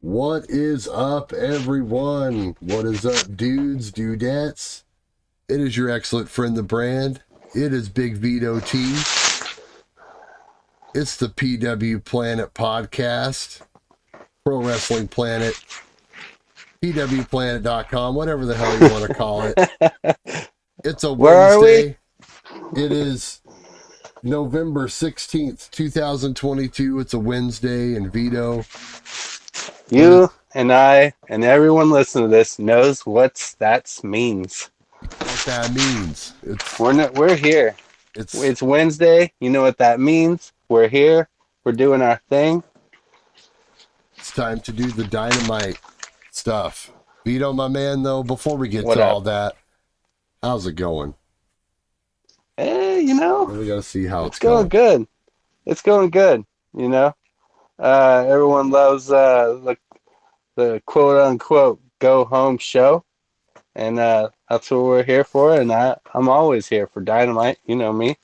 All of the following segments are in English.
What is up, everyone? What is up, dudes, dudettes? It is your excellent friend, The Brand. It is Big Vito T. It's the PW Planet podcast, Pro Wrestling Planet, pwplanet.com, whatever the hell you want to call it. It's a Where Wednesday. It is November 16th, 2022. It's a Wednesday, and Vito. You and I and everyone listening to this knows what that means. What that means. We're here. It's Wednesday. You know what that means. We're here. We're doing our thing. It's time to do the Dynamite stuff. Vito, my man, though, before we get What to up? all that, how's it going? Hey, We got to see how it's going good. It's going good. Everyone loves the quote unquote go home show, and that's what we're here for. And I'm always here for Dynamite. You know me.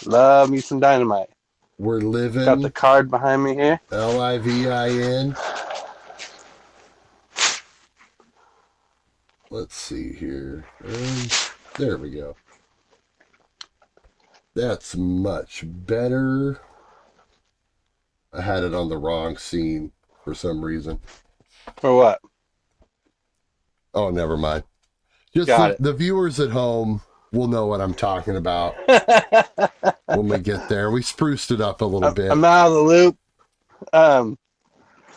Love me some Dynamite. We're living. Got the card behind me here. LIVIN. Let's see here. There we go. That's much better. I had it on the wrong scene for some reason. For what? Oh, never mind. Just the viewers at home will know what I'm talking about when we get there. We spruced it up a little bit. I'm out of the loop.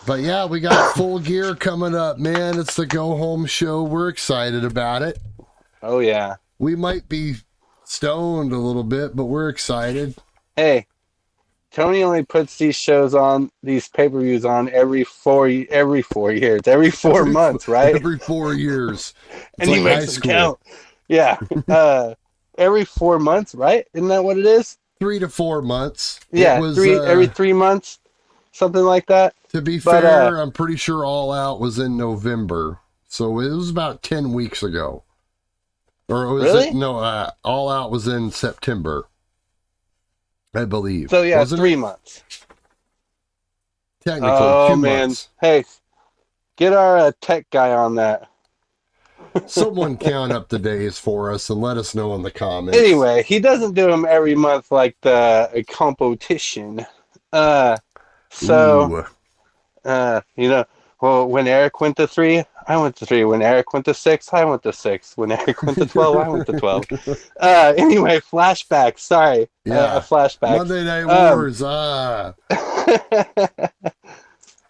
But yeah, we got Full Gear coming up, man. It's the go home show. We're excited about it. Oh yeah. We might be stoned a little bit, but we're excited. Hey, Tony only puts these pay-per-views on every 4 years, every 4 months, right? Every 4 years. And he makes them count. Yeah. Every 4 months, right? Isn't that what it is? 3 to 4 months. Yeah, every 3 months, something like that. To be fair, I'm pretty sure All Out was in November, so it was about 10 weeks ago. Or was really? All Out was in September, I believe. So yeah, 3 months. Technically, 2 months. Hey, get our tech guy on that. Someone count up the days for us and let us know in the comments. Anyway, he doesn't do them every month like a competition. Well, when Eric went to 3, I went to 3. When Eric went to 6, I went to 6. When Eric went to 12, I went to 12. Anyway, flashback. Sorry. Yeah. A flashback. Monday Night Wars.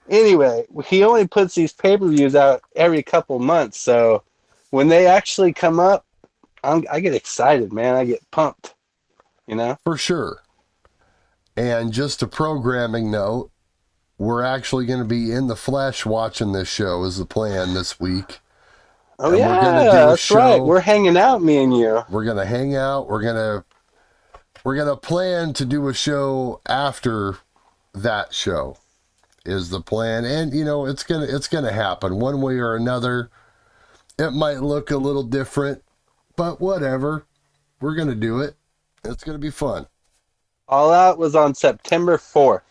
Anyway, he only puts these pay-per-views out every couple months, so when they actually come up, I get excited, man. I get pumped, For sure. And just a programming note, we're actually going to be in the flesh watching this show is the plan this week. Oh, and yeah, that's right. We're hanging out, me and you. We're going to hang out. We're going to plan to do a show after that show is the plan. And, it's going to happen one way or another. It might look a little different, but whatever. We're going to do it. It's going to be fun. All Out was on September 4th.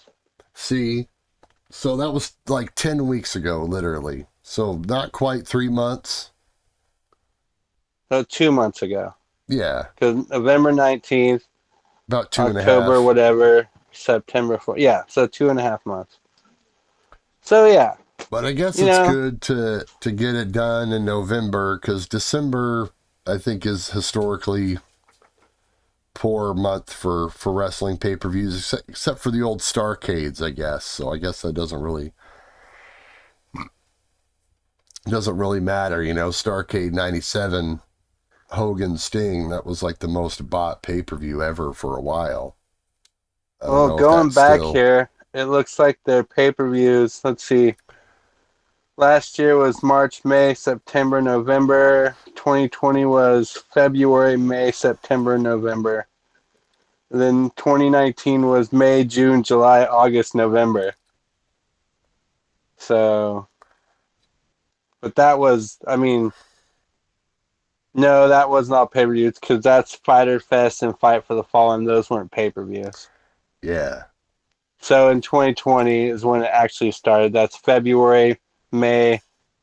See, so that was like 10 weeks ago, literally. So not quite 3 months. So 2 months ago. Yeah. Because November 19th. About 2.5. October, whatever. September 4th. Yeah, so 2.5 months. So yeah. But I guess it's good to get it done in November because December, I think, is historically poor month for wrestling pay-per-views, except for the old Starcades, I guess. So I guess that doesn't really matter, Starcade 97, Hogan Sting, that was like the most bought pay-per-view ever for a while. Well, going back here, it looks like their pay-per-views, let's see. Last year was March, May, September, November. 2020 was February, May, September, November. Then 2019 was May, June, July, August, November. So, but that was, no, that was not pay-per-views because that's Fyter Fest and Fight for the Fallen. Those weren't pay-per-views. Yeah. So in 2020 is when it actually started. That's February, May,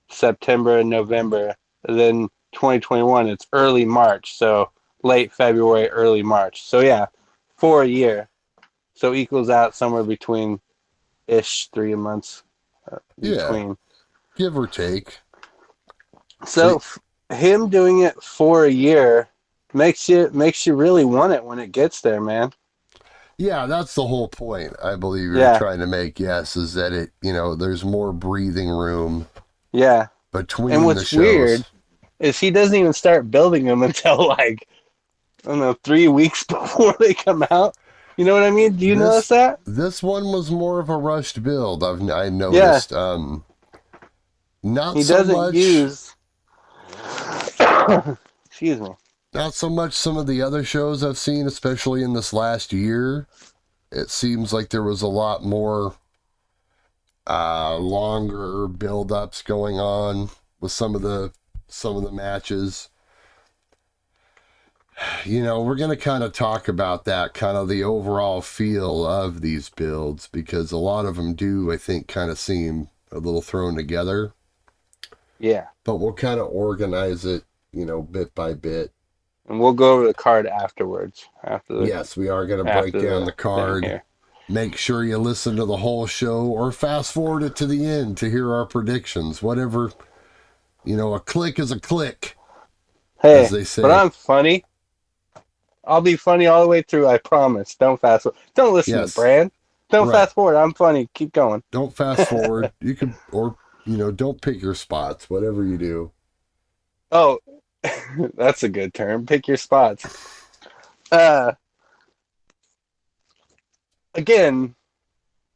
September, and November. And then 2021, it's early March. So late February, early March. So yeah, for a year. So equals out somewhere between 3 months between. Give or take. So him doing it for a year makes you really want it when it gets there, man. Yeah, that's the whole point. I believe you're trying to make. Yes, is that it? There's more breathing room. Yeah. Between and the what's shows. Weird is he doesn't even start building them until like, I don't know, 3 weeks before they come out. You know what I mean? Do you notice that? This one was more of a rushed build. I noticed. Yeah. Not he so doesn't much. Use. Excuse me. Not so much some of the other shows I've seen, especially in this last year. It seems like there was a lot more longer build-ups going on with some of the matches. We're going to kind of talk about that, kind of the overall feel of these builds, because a lot of them do, I think, kind of seem a little thrown together. Yeah. But we'll kind of organize it, bit by bit. And we'll go over the card afterwards. Yes, we are going to break down the card. Make sure you listen to the whole show or fast forward it to the end to hear our predictions. Whatever, a click is a click. Hey, as they say. But I'm funny. I'll be funny all the way through, I promise. Don't fast forward. Don't listen to Brand. Don't fast forward. I'm funny. Keep going. Don't fast forward. You can, or, don't pick your spots, whatever you do. Oh, that's a good term. Pick your spots. Again,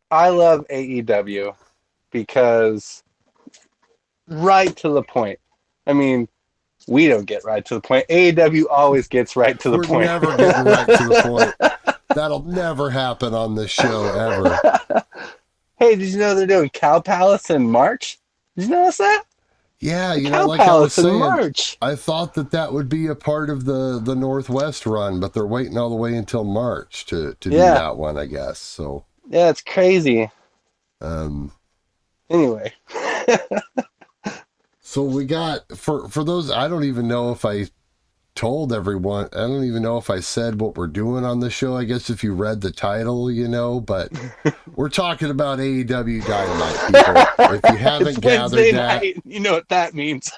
I love AEW because right to the point. I mean, we don't get right to the point. AEW always gets right to the point. We're never getting right to the point. That'll never happen on this show, ever. Hey, did you know they're doing Cow Palace in March? Did you notice that? Yeah, Cow like Palace I was saying, in March. I thought that would be a part of the Northwest run, but they're waiting all the way until March to do that one, I guess. So yeah, it's crazy. Anyway. So we got, for those, I don't even know if I told everyone, I don't even know if I said what we're doing on the show. I guess if you read the title, but we're talking about AEW Dynamite, people. If you haven't gathered Wednesday that, night, you know what that means.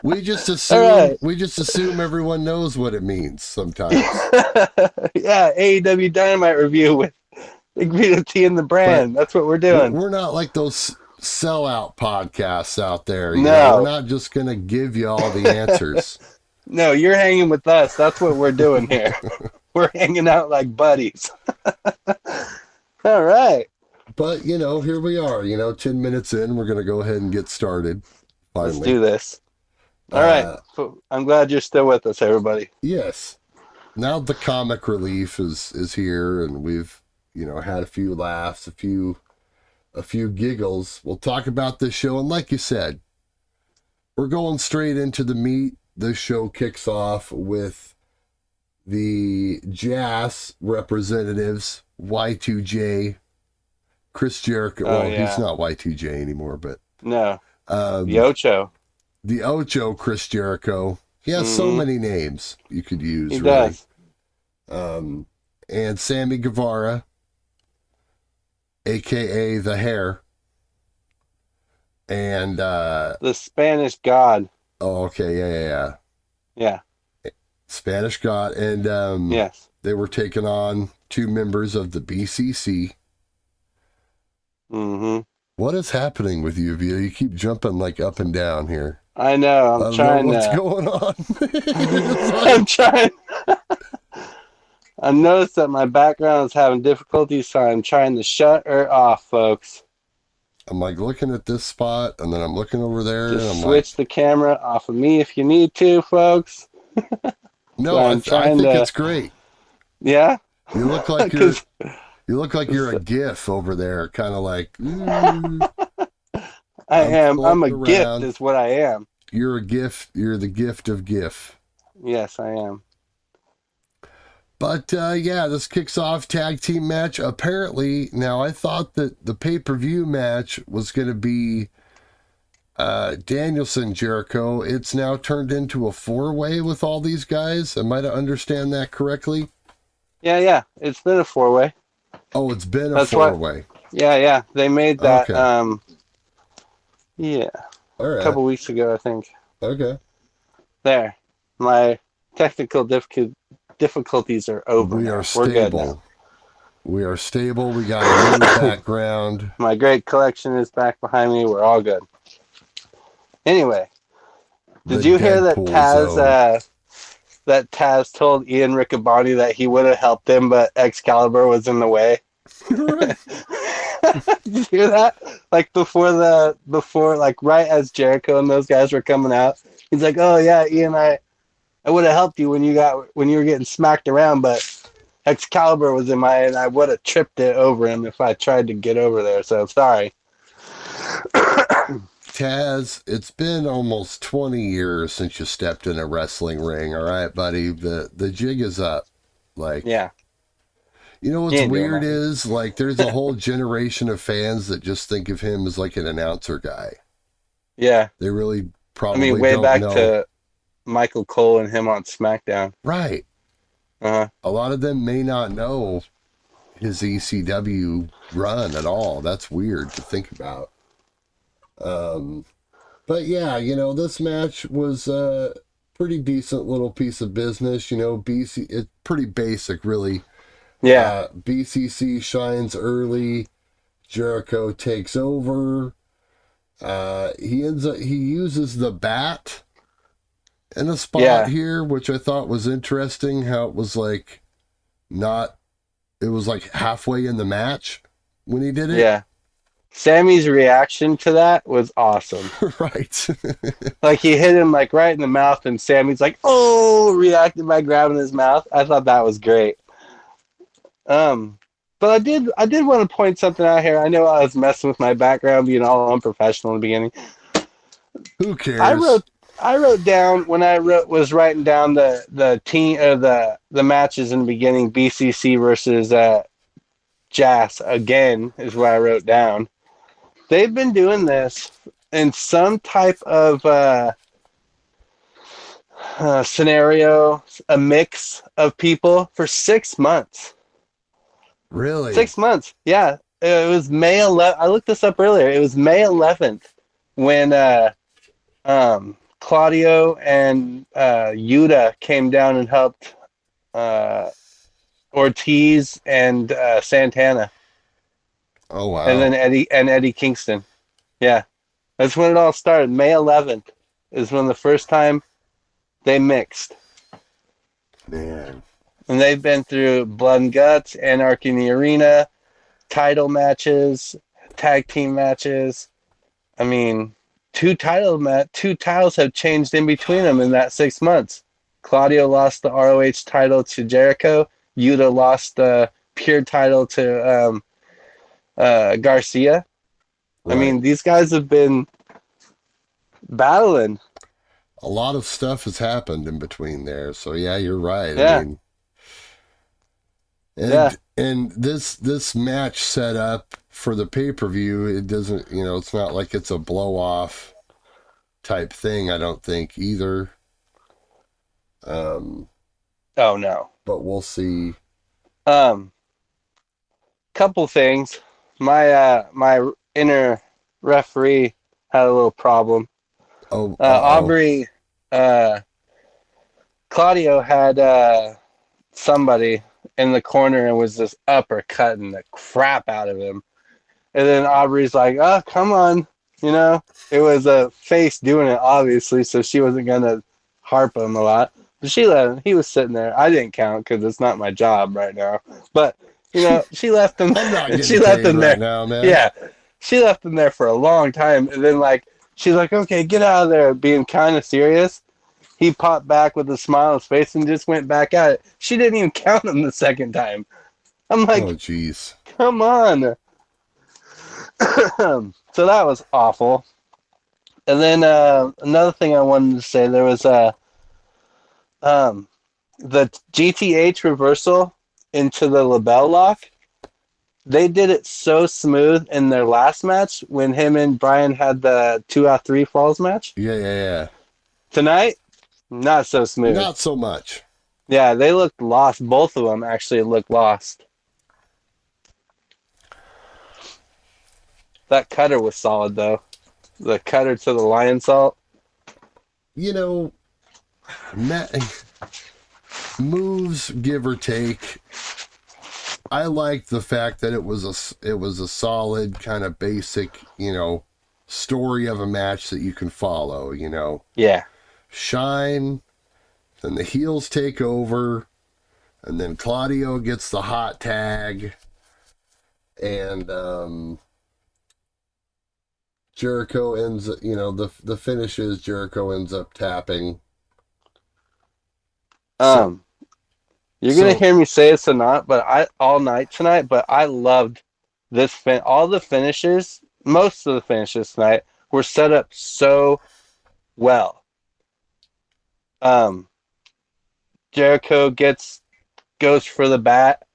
we just assume everyone knows what it means sometimes. Yeah, AEW Dynamite review with Big Vito T and the Brand. That's what we're doing. We're not like those sellout podcasts out there. We're not just going to give you all the answers. No, you're hanging with us. That's what we're doing here. We're hanging out like buddies. All right. But, here we are, 10 minutes in, we're going to go ahead and get started. Finally. Let's do this. All right. I'm glad you're still with us, everybody. Yes. Now the comic relief is here, and we've, had a few laughs, a few giggles. We'll talk about this show, and like you said, we're going straight into the meat. This show kicks off with the Jazz representatives, Y2J, Chris Jericho. He's not Y2J anymore, but no, the Ocho. The Ocho, Chris Jericho. He has so many names you could use. He does. And Sammy Guevara, a.k.a. The Hair. And the Spanish God. Oh, okay. Yeah. Spanish God. And yes. They were taking on 2 members of the BCC. Mm-hmm. What is happening with you, Vito? You keep jumping like up and down here. I know. I'm trying what's going on? I'm trying. I noticed that my background is having difficulties, so I'm trying to shut her off, folks. I'm like looking at this spot, and then I'm looking over there. Just and I'm switch the camera off of me if you need to, folks. No, I think it's great. Yeah? You look like you're a GIF over there, kind of like. I'm a gift, is what I am. You're a gift. You're the gift of GIF. Yes, I am. But yeah, this kicks off tag team match. Apparently, now I thought that the pay-per-view match was going to be Danielson Jericho. It's now turned into a 4-way with all these guys. Am I to understand that correctly? Yeah. It's been a 4-way. Oh, it's been a That's what. 4-way. Yeah. They made that. Okay. Yeah. All A right. couple weeks ago, I think. Okay. There. My technical difficulties are over. We now. are We're good now. stable. We are stable. We got a new background. My great collection is back behind me. We're all good. Anyway, did you hear that Taz told Ian Riccaboni that he would have helped him, but Excalibur was in the way? Right. Did you hear that? Like before, like right as Jericho and those guys were coming out, he's like, "Oh yeah, Ian, I would have helped you when you were getting smacked around, but Excalibur was in my, and I would have tripped it over him if I tried to get over there. So sorry." Taz, it's been almost 20 years since you stepped in a wrestling ring. All right, buddy. The jig is up. Like, yeah. You know what's weird is, like, there's a whole generation of fans that just think of him as like an announcer guy. Yeah. They really probably way don't back know. to Michael Cole and him on SmackDown. Right. Uh-huh. A lot of them may not know his ECW run at all. That's weird to think about. But yeah, this match was a pretty decent little piece of business. It's pretty basic, really. Yeah. BCC shines early. Jericho takes over. He uses the bat in a spot here, which I thought was interesting. How it was like it was like halfway in the match when he did it. Yeah. Sammy's reaction to that was awesome. Right. Like he hit him like right in the mouth, and Sammy's like, "Oh!" reacted by grabbing his mouth. I thought that was great. But I did want to point something out here. I know I was messing with my background, being all unprofessional in the beginning. Who cares? I wrote down when I was writing down the team the matches in the beginning. BCC versus Jazz again is what I wrote down. They've been doing this in some type of scenario, a mix of people for 6 months. Really? 6 months. Yeah. It was May 11th. I looked this up earlier. It was May 11th when Claudio and Yuta came down and helped Ortiz and Santana. Oh, wow. And then Eddie Kingston. Yeah. That's when it all started. May 11th is when the first time they mixed. Man. And they've been through Blood and Guts, Anarchy in the Arena, title matches, tag team matches. I mean, two titles have changed in between them in that 6 months. Claudio lost the ROH title to Jericho. Yuta lost the pure title to Garcia. Right. I mean, these guys have been battling. A lot of stuff has happened in between there. So yeah, you're right. Yeah. I mean, and this match set up for the pay-per-view, it doesn't, it's not like it's a blow-off type thing, I don't think either. Oh no. But we'll see. Couple things. My inner referee had a little problem. Aubrey, Claudio had somebody in the corner and was just uppercutting the crap out of him. And then Aubrey's like, "Oh, come on." It was a face doing it, obviously, so she wasn't going to harp him a lot. But she let him. He was sitting there. I didn't count because it's not my job right now. But, she left him. I'm not she left him right there. Now, man. Yeah. She left him there for a long time. And then, she's like, "Okay, get out of there," being kind of serious. He popped back with a smile on his face and just went back at it. She didn't even count him the second time. I'm like, oh, jeez. Come on. So that was awful. And then another thing I wanted to say, there was the GTH reversal into the label lock, they did it so smooth in their last match when him and Brian had the 2 out 3 falls match. Yeah. Tonight, not so smooth. Not so much. Yeah, they looked lost. Both of them actually looked lost. That cutter was solid, though. The cutter to the lion salt. You know, moves, give or take. I like the fact that it was a solid kind of basic, story of a match that you can follow. Yeah. Shine, then the heels take over, and then Claudio gets the hot tag, and Jericho ends, the finish is Jericho ends up tapping. You're gonna hear me say this or not, but all night tonight. But I loved this all the finishes, most of the finishes tonight were set up so well. Jericho goes for the bat,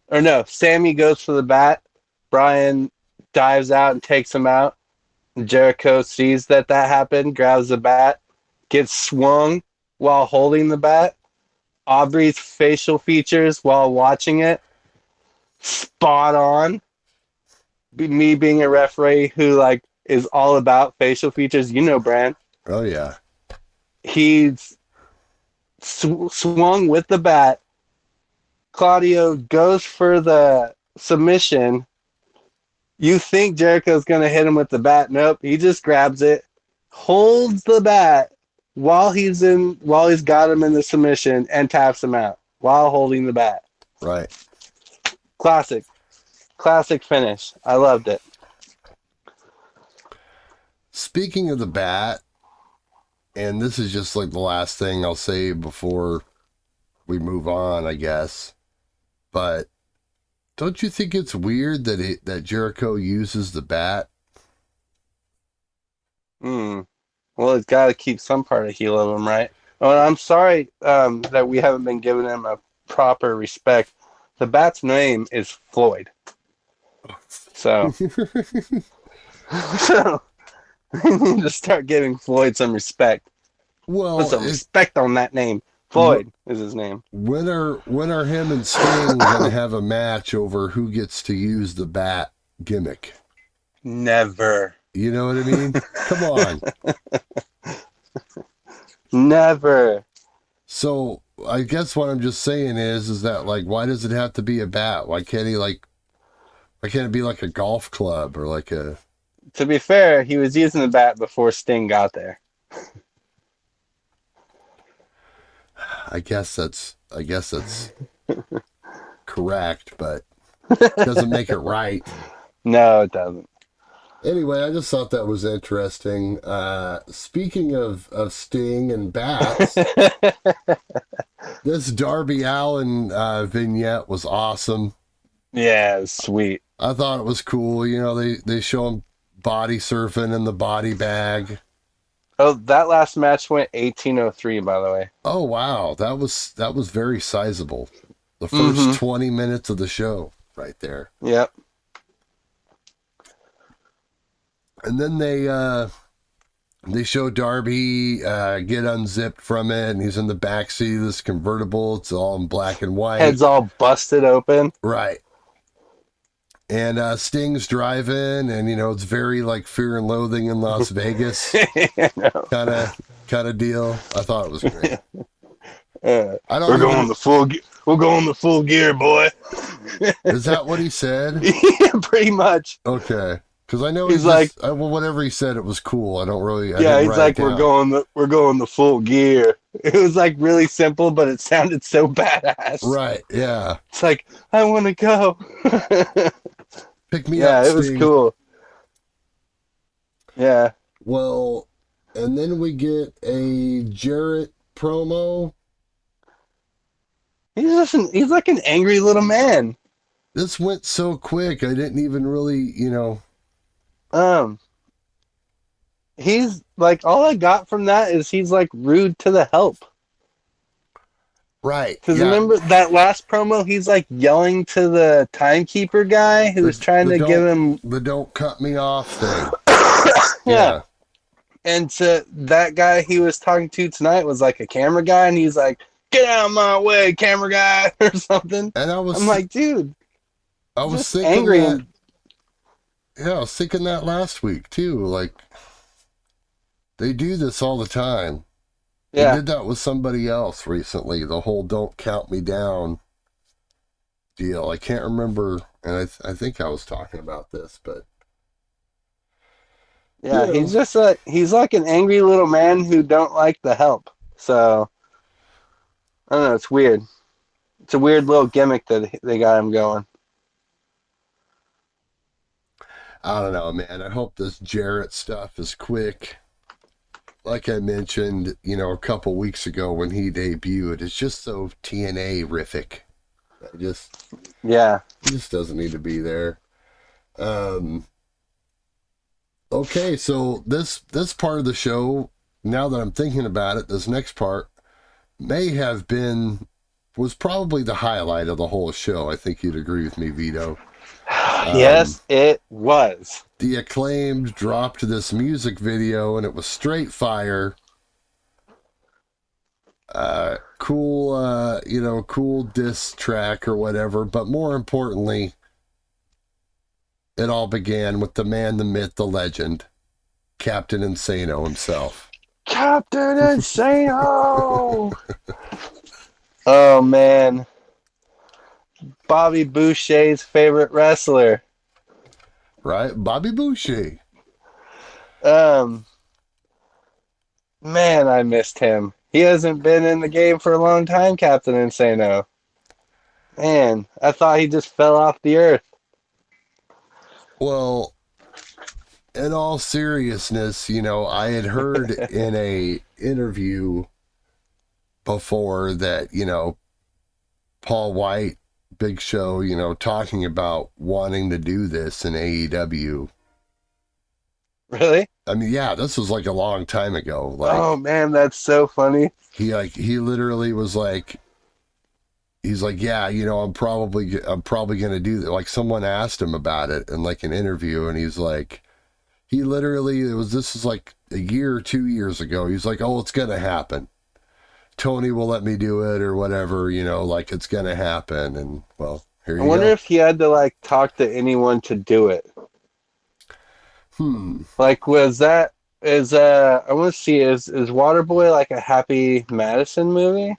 or no, Sammy goes for the bat. Brian dives out and takes him out. Jericho sees that happened, grabs the bat, gets swung while holding the bat. Aubrey's facial features while watching it, spot on. Me being a referee who is all about facial features, Brand. Oh yeah. He's swung with the bat. Claudio goes for the submission. You think Jericho's gonna hit him with the bat? Nope. He just grabs it, holds the bat while he's got him in the submission, and taps him out while holding the bat. Right. Classic finish. I loved it. Speaking of the bat, and this is just the last thing I'll say before we move on, I guess, but don't you think it's weird that Jericho uses the bat? Well, it's got to keep some part of heel of him, right? Oh, I'm sorry that we haven't been giving him a proper respect. The bat's name is Floyd. So we need to start giving Floyd some respect. Well, put some respect on that name. Floyd is his name. When are him and Sting gonna have a match over who gets to use the bat gimmick? Never. You know what I mean? Come on. Never. So I guess what I'm just saying is that why does it have to be a bat? Why can't it be like a golf club or like a... To be fair, he was using the bat before Sting got there. I guess that's correct, but it doesn't make it right. No, it doesn't. Anyway, I just thought that was interesting. Speaking of Sting and bats, this Darby Allin vignette was awesome. Yeah, it was sweet. I thought it was cool. They show him body surfing in the body bag. Oh, that last match went 18:03, by the way. Oh wow, that was very sizable. The first 20 minutes of the show, right there. Yep. And then they show Darby get unzipped from it, and he's in the backseat of this convertible. It's all in black and white. Head's all busted open. Right. And Sting's driving, and it's very Fear and Loathing in Las Vegas kind of deal. I thought it was great. We're going the full gear, boy. Is that what he said? Yeah, pretty much. Okay. Because I know he's whatever he said, it was cool. I don't really. He's like, we're going the full gear. It was really simple, but it sounded so badass. Right? Yeah. It's like, I want to go. Pick me up. Yeah, it Sting. was cool. Yeah. Well, and then we get a Jarrett promo. He's like an angry little man. This went so quick. I didn't even really, He's all I got from that is he's rude to the help. Right. Because Yeah. remember that last promo, he's like yelling to the timekeeper guy who was trying to give him the don't cut me off thing. yeah. Yeah. And to that guy he was talking to tonight was like a camera guy, and he's like, "Get out of my way, camera guy," or something. And I'm like, dude, I was just thinking angry that. and Yeah, I was thinking that last week too. Like, they do this all the time. They yeah. did that with somebody else recently. The whole "don't count me down" deal. I can't remember, and I think I was talking about this, but Yeah, he's like an angry little man who don't like the help. So I don't know, it's weird. It's a weird little gimmick that they got him going. I don't know, man. I hope this Jarrett stuff is quick. Like I mentioned, a couple weeks ago when he debuted, it's just so TNA-rific. Yeah. He just doesn't need to be there. Okay, so this part of the show, now that I'm thinking about it, this next part was probably the highlight of the whole show. I think you'd agree with me, Vito. Yes, it was. The Acclaimed dropped this music video, and it was straight fire. Cool diss track or whatever. But more importantly, it all began with the man, the myth, the legend, Captain Insano himself. Captain Insano! Oh, man. Bobby Boucher's favorite wrestler. Right? Bobby Boucher. Man, I missed him. He hasn't been in the game for a long time, Captain Insano. Man, I thought he just fell off the earth. Well, in all seriousness, I had heard in a interview before that, Paul White, Big Show, talking about wanting to do this in AEW. Really? I mean, yeah, this was like a long time ago. Like, oh man, that's so funny. He literally was like, he's like, yeah, I'm probably gonna do that. Like, someone asked him about it in like an interview, and he's like, this is like a year or 2 years ago. He's like, oh, it's gonna happen. Tony will let me do it or whatever, like it's gonna happen. And well, here you go. I wonder if he had to like talk to anyone to do it. Like, I want to see, is Waterboy like a Happy Madison movie?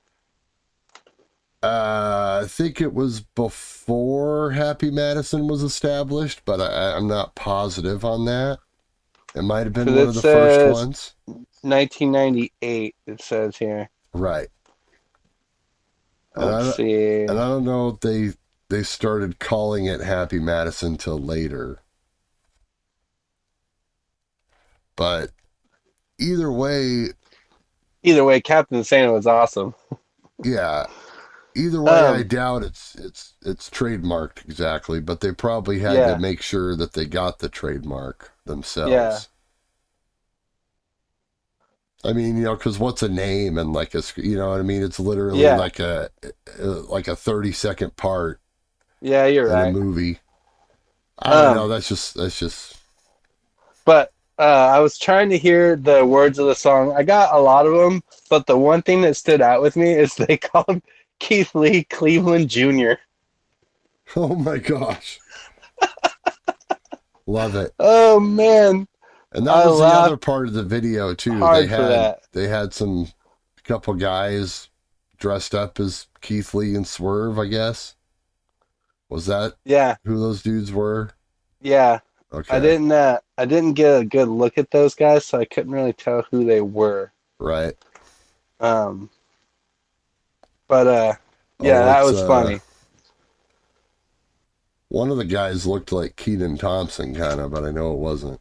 I think it was before Happy Madison was established, but I'm not positive on that. It might have been one of the first ones. 1998, it says here. Right. Let's see. And I don't know if they started calling it Happy Madison till later. But either way, Captain Insano was awesome. Yeah. Either way, I doubt it's trademarked exactly, but they probably had to make sure that they got the trademark themselves. Yeah. I mean, because what's a name and like you know what I mean? It's literally like a 30-second part. Yeah, you're right. In a movie. I don't know. That's just. But I was trying to hear the words of the song. I got a lot of them, but the one thing that stood out with me is they called Keith Lee Cleveland Jr. Oh my gosh. Love it. Oh man. And that was the other part of the video too. They had a couple guys dressed up as Keith Lee and Swerve, I guess. Was that who those dudes were? Yeah. Okay. I didn't get a good look at those guys, so I couldn't really tell who they were. Right. But that was funny. One of the guys looked like Keaton Thompson kind of, but I know it wasn't.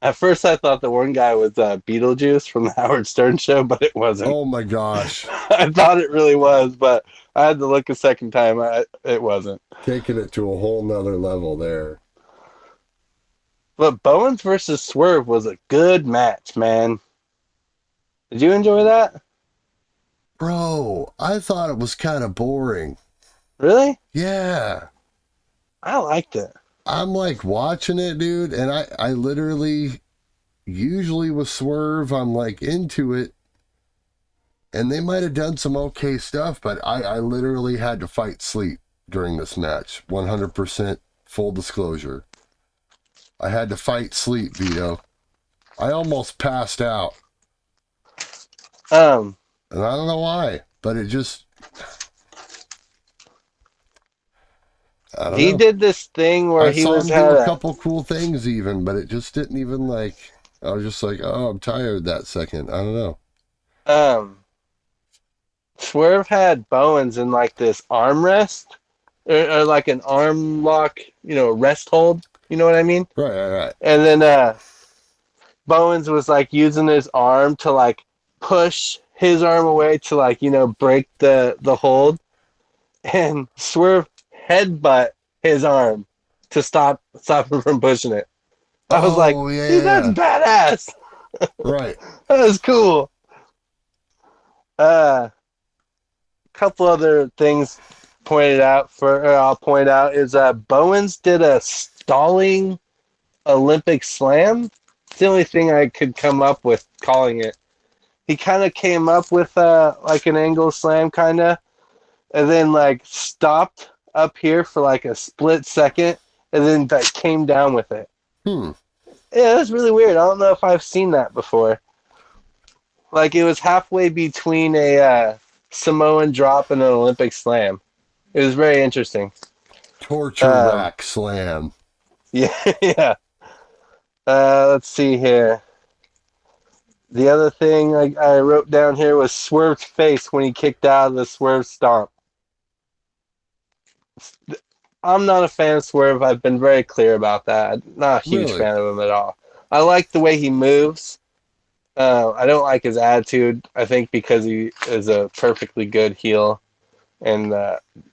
At first I thought the one guy was Beetlejuice from the Howard Stern show, but it wasn't. Oh my gosh. I thought it really was, but I had to look a second time. It wasn't. Taking it to a whole nother level there. But Bowens versus Swerve was a good match, man. Did you enjoy that? Bro, I thought it was kind of boring. Really? Yeah. I liked it. I'm like watching it, dude, and I literally, usually with Swerve, I'm like into it, and they might have done some okay stuff, but I literally had to fight sleep during this match. 100% full disclosure. I had to fight sleep, Vito. I almost passed out. And I don't know why, but it just, I don't he know. did this thing where I he saw was him do had a a couple cool things even, but it just didn't even like, I was just like, oh, I'm tired that second. I don't know. Swerve had Bowens in like this armrest or like an arm lock, rest hold. You know what I mean? Right. And then Bowens was like using his arm to like push his arm away to like break the hold, and Swerve headbutt his arm to stop him from pushing it. I was like, Oh, dude, that's yeah. badass. Right. That was cool. A couple other things I'll point out is Bowens did a stalling Olympic slam. It's the only thing I could come up with calling it. He kind of came up with like an angle slam kind of, and then like stopped up here for like a split second, and then like came down with it. Hmm. Yeah, that's really weird. I don't know if I've seen that before. Like it was halfway between a Samoan drop and an Olympic slam. It was very interesting. Torture Um, rack slam. yeah, yeah. Let's see here. The other thing I wrote down here was Swerve's face when he kicked out of the Swerve stomp. I'm not a fan of Swerve. I've been very clear about that. I'm not a huge Really? fan of him at all. I like the way he moves. I don't like his attitude. I think because he is a perfectly good heel, and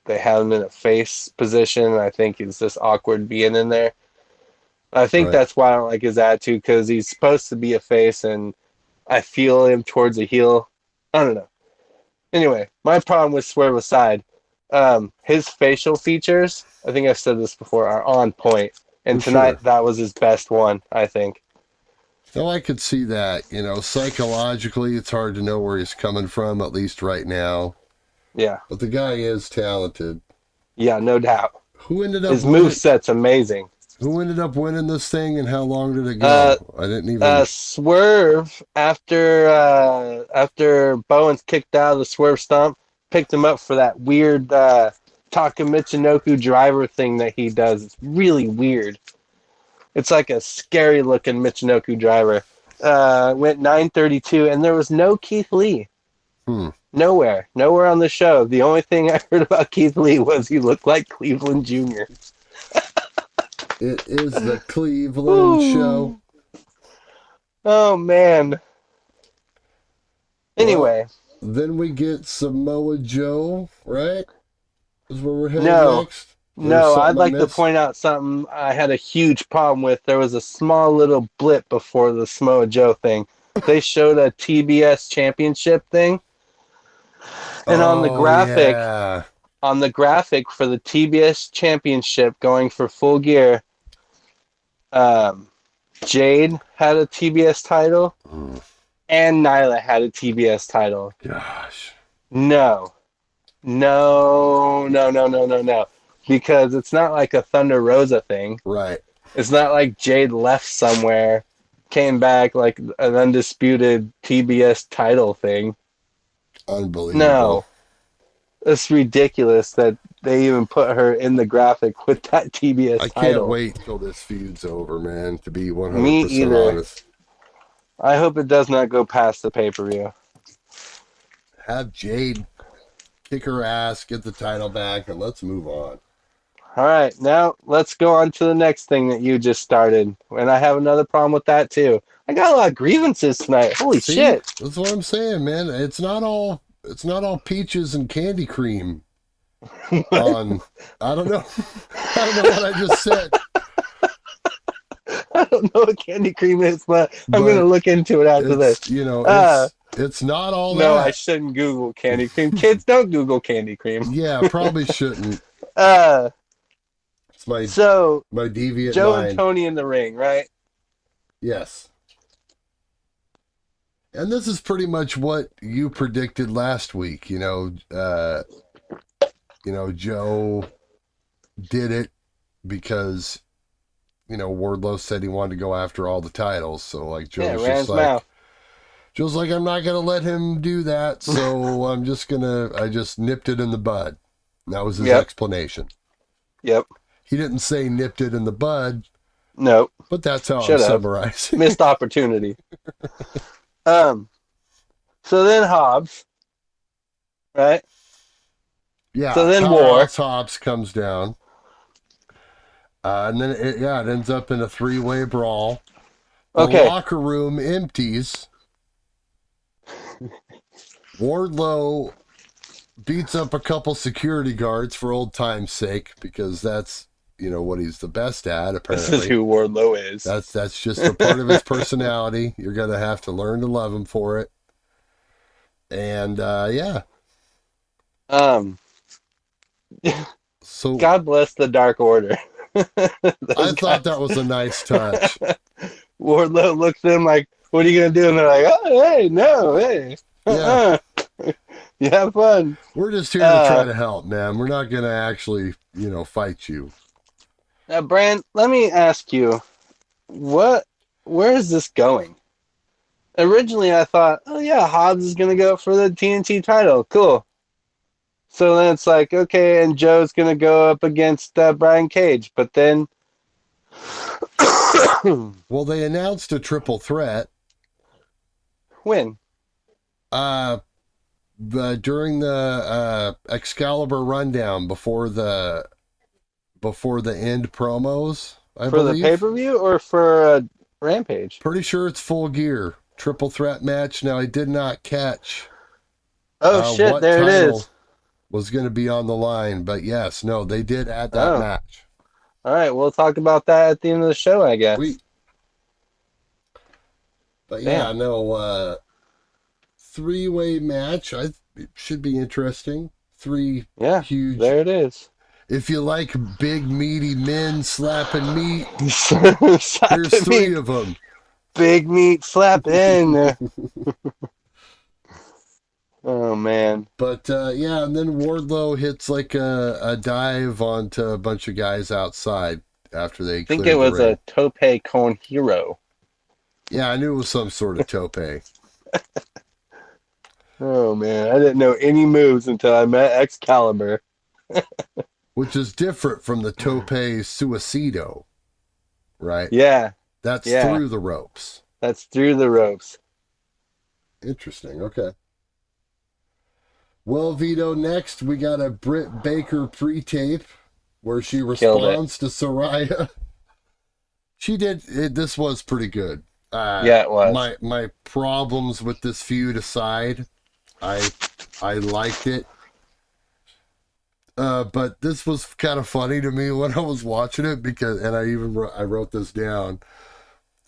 they have him in a face position. I think it's just awkward being in there. I think Right. that's why I don't like his attitude, because he's supposed to be a face, and I feel him towards a heel. I don't know. Anyway, my problem with Swerve aside, his facial features, I think I've said this before, are on point. And For tonight, sure. that was his best one, I think. No, I could see that. You know, psychologically, it's hard to know where he's coming from, at least right now. Yeah. But the guy is talented. Yeah, no doubt. Who ended up His winning? moveset's amazing. Who ended up winning this thing, and how long did it go? I didn't even. Swerve, after Bowens kicked out of the Swerve stomp, picked him up for that weird Taka Michinoku driver thing that he does. It's really weird. It's like a scary looking Michinoku driver. Went 9:32, and there was no Keith Lee. Hmm. Nowhere on the show. The only thing I heard about Keith Lee was he looked like Cleveland Jr. It is the Cleveland show. Ooh. Oh man. Well, Anyway, then we get Samoa Joe, right? Is where we're headed no, next? There's no. I'd something I like to missed. point out something I had a huge problem with. There was a small little blip before the Samoa Joe thing. They showed a TBS championship thing, and Oh, yeah. on the graphic for the TBS championship going for Full Gear, um, Jade had a TBS title and Nyla had a TBS title. Gosh. No, no. Because it's not like a Thunder Rosa thing. Right. It's not like Jade left somewhere, came back like an undisputed TBS title thing. Unbelievable. No. It's ridiculous that they even put her in the graphic with that TBS I can't title. wait till this feud's over, man, to be Me 100% either. honest. I hope it does not go past the pay-per-view. Have Jade kick her ass, get the title back, and let's move on. All right, now let's go on to the next thing that you just started. And I have another problem with that too. I got a lot of grievances tonight. Holy See? shit. That's what I'm saying, man. It's not all peaches and candy cream on I don't know. I don't know what I just said. I don't know what candy cream is, but I'm going to But look into it after it's this. you know, Uh, It's not all No, that. I shouldn't Google candy cream. Kids don't Google candy cream. Yeah, probably shouldn't. It's my deviant Joe and mind. Tony in the ring, right? Yes. And this is pretty much what you predicted last week. Joe did it because, Wardlow said he wanted to go after all the titles. So, like, Joe's Joe's like, I'm not going to let him do that. So I just nipped it in the bud. And that was his explanation. Yep. He didn't say nipped it in the bud. No. But that's how I'm summarizing. Missed opportunity. So then Hobbs, right? Yeah. So then War. Hobbs comes down. And then it ends up in a 3-way brawl. The locker room empties. Wardlow beats up a couple security guards for old time's sake, because that's, what he's the best at, apparently. This is who Wardlow is. That's just a part of his personality. You're going to have to learn to love him for it. And, So God bless the Dark Order. I thought that was a nice touch. Wardlow looks at him like, what are you going to do? And they're like, oh, hey, no, hey. Yeah. You have fun. We're just here to try to help, man. We're not going to actually, fight you. Now, Brand, let me ask you, where is this going? Originally, I thought, oh, yeah, Hobbs is going to go for the TNT title. Cool. So then it's like, okay, and Joe's going to go up against Brian Cage. But then... Well, they announced a triple threat. When? During the Excalibur rundown before the end promos, I believe. For the pay-per-view or for Rampage? Pretty sure it's Full Gear. Triple threat match. Now, I did not catch shit, there it is. Was going to be on the line, but yes, no, they did add that match. All right, we'll talk about that at the end of the show, I guess. But yeah, no, 3-way match. It should be interesting. Huge. There it is. If you like big meaty men slapping meat, Slapping here's 3 of them. Big meat slapping. Oh man. But and then Wardlow hits like a dive onto a bunch of guys outside after they. I think it was a tope con hero. Yeah, I knew it was some sort of tope. Oh man, I didn't know any moves until I met Excalibur. Which is different from the tope suicido, right? Yeah. That's through the ropes. That's through the ropes. Interesting. Okay. Well, Vito, next we got a Britt Baker pre-tape where she responds to Saraya. She did. This was pretty good. It was. My problems with this feud aside, I liked it. But this was kind of funny to me when I was watching it and I wrote this down.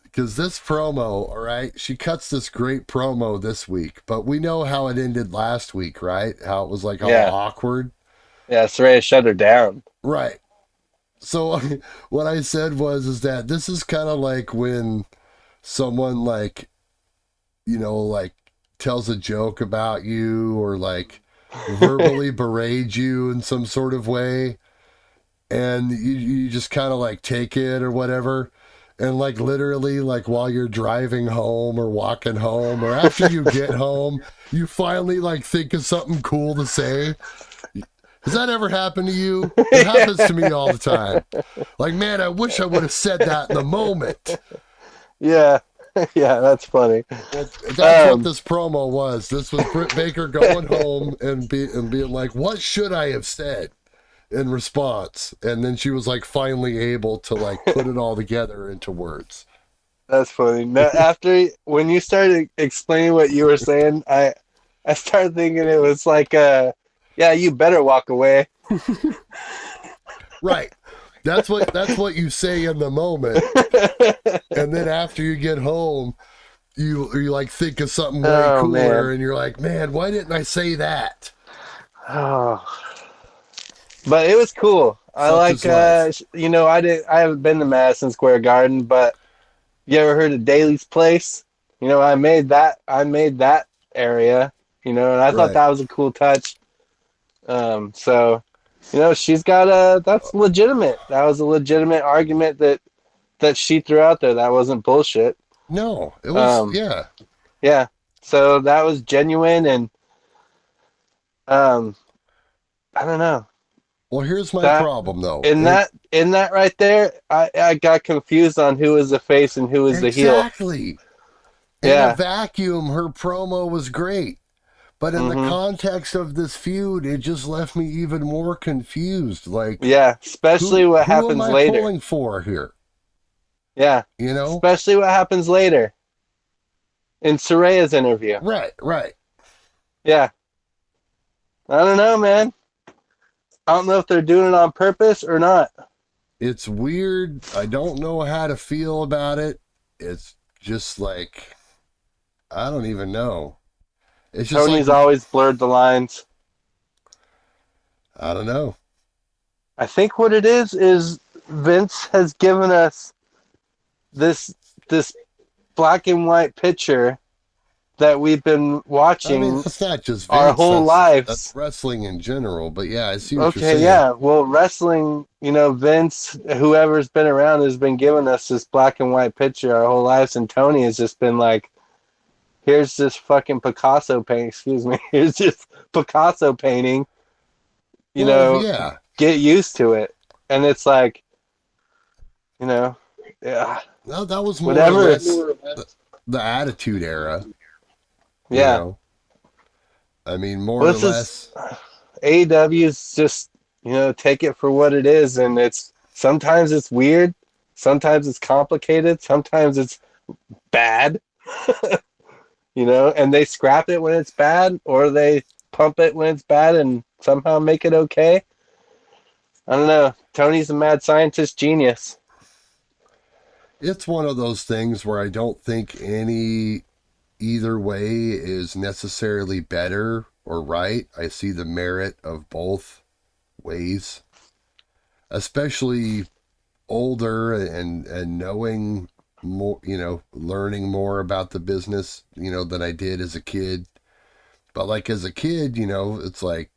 Because this promo, all right, she cuts this great promo this week, but we know how it ended last week, right? How it was like all awkward. Yeah, Saraya shut her down. Right. So what I said is that this is kind of like when someone tells a joke about you or verbally berates you in some sort of way, and you just kind of take it or whatever. And literally while you're driving home or walking home or after you get home, you finally think of something cool to say. Has that ever happened to you? It happens to me all the time. Man, I wish I would have said that in the moment. Yeah. Yeah, that's funny. Well, that's what this promo was. This was Britt Baker going home and being like, what should I have said in response? And then she was finally able to put it all together into words. That's funny. Now, when you started explaining what you were saying, I started thinking it was you better walk away. Right. That's what you say in the moment. And then after you get home, you like think of something way Oh cooler, man. and you're like, man, why didn't I say that? Oh. But it was cool. I Such like, is life. I haven't been to Madison Square Garden, but you ever heard of Daly's Place? I made that area, and I thought Right. that was a cool touch. So, she's got that's legitimate. That was a legitimate argument that she threw out there. That wasn't bullshit. No, it was, Um, yeah. yeah. So that was genuine, and um, I don't know. Well, here's my That problem though. in It that in that right there, I got confused on who was the face and who was the heel. exactly. In a Yeah. vacuum, her promo was great. But in the Mm-hmm. context of this feud, it just left me even more confused. Like, Yeah. Especially what who am happens I later. pulling for here? Yeah. You know? Especially what happens later in Soraya's interview. Right, right. Yeah. I don't know, man. I don't know if they're doing it on purpose or not. It's weird. I don't know how to feel about it. It's just like, I don't even know. It's just like, Tony's always blurred the lines. I don't know. I think what it is Vince has given us this black and white picture that we've been I mean, watching that's not just our Vince. whole That's lives. wrestling in general. But yeah, I see what you're Okay, saying. yeah. Well, wrestling, Vince, whoever's been around has been giving us this black and white picture our whole lives, and Tony has just been like, here's this fucking Picasso painting, excuse me, here's this Picasso painting, you Well, know, yeah. get used to it. And it's like, yeah, No, that was more or whatever. less the Attitude Era. You Yeah. know, I mean, more Well, or this is less. AEW is just, take it for what it is. And sometimes it's weird. Sometimes it's complicated. Sometimes it's bad, and they scrap it when it's bad, or they pump it when it's bad and somehow make it okay. I don't know. Tony's a mad scientist genius. It's one of those things where I don't think either way is necessarily better or right. I see the merit of both ways, especially older and knowing more, learning more about the business, than I did as a kid. But like as a kid, it's like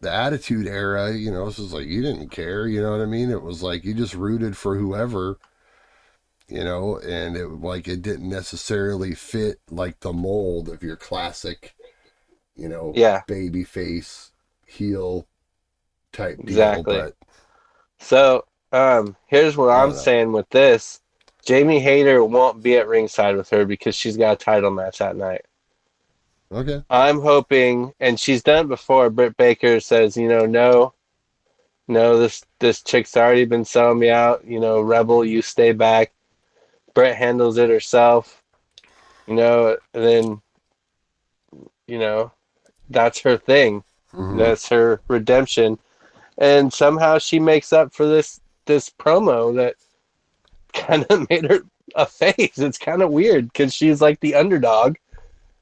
the Attitude Era, it's just like you didn't care, you know what I mean? It was like you just rooted for whoever, and it didn't necessarily fit like the mold of your classic, Yeah, baby face heel type deal. exactly. But So, here's what I I'm don't know. saying with this. Jamie Hayter won't be at ringside with her because she's got a title match that night. Okay. I'm hoping, and she's done it before. Britt Baker says, no, no, this chick's already been selling me out. Rebel, you stay back. Britt handles it herself. And then you know that's her thing. Mm-hmm. That's her redemption, and somehow she makes up for this promo that kind of made her a face. It's kind of weird because she's like the underdog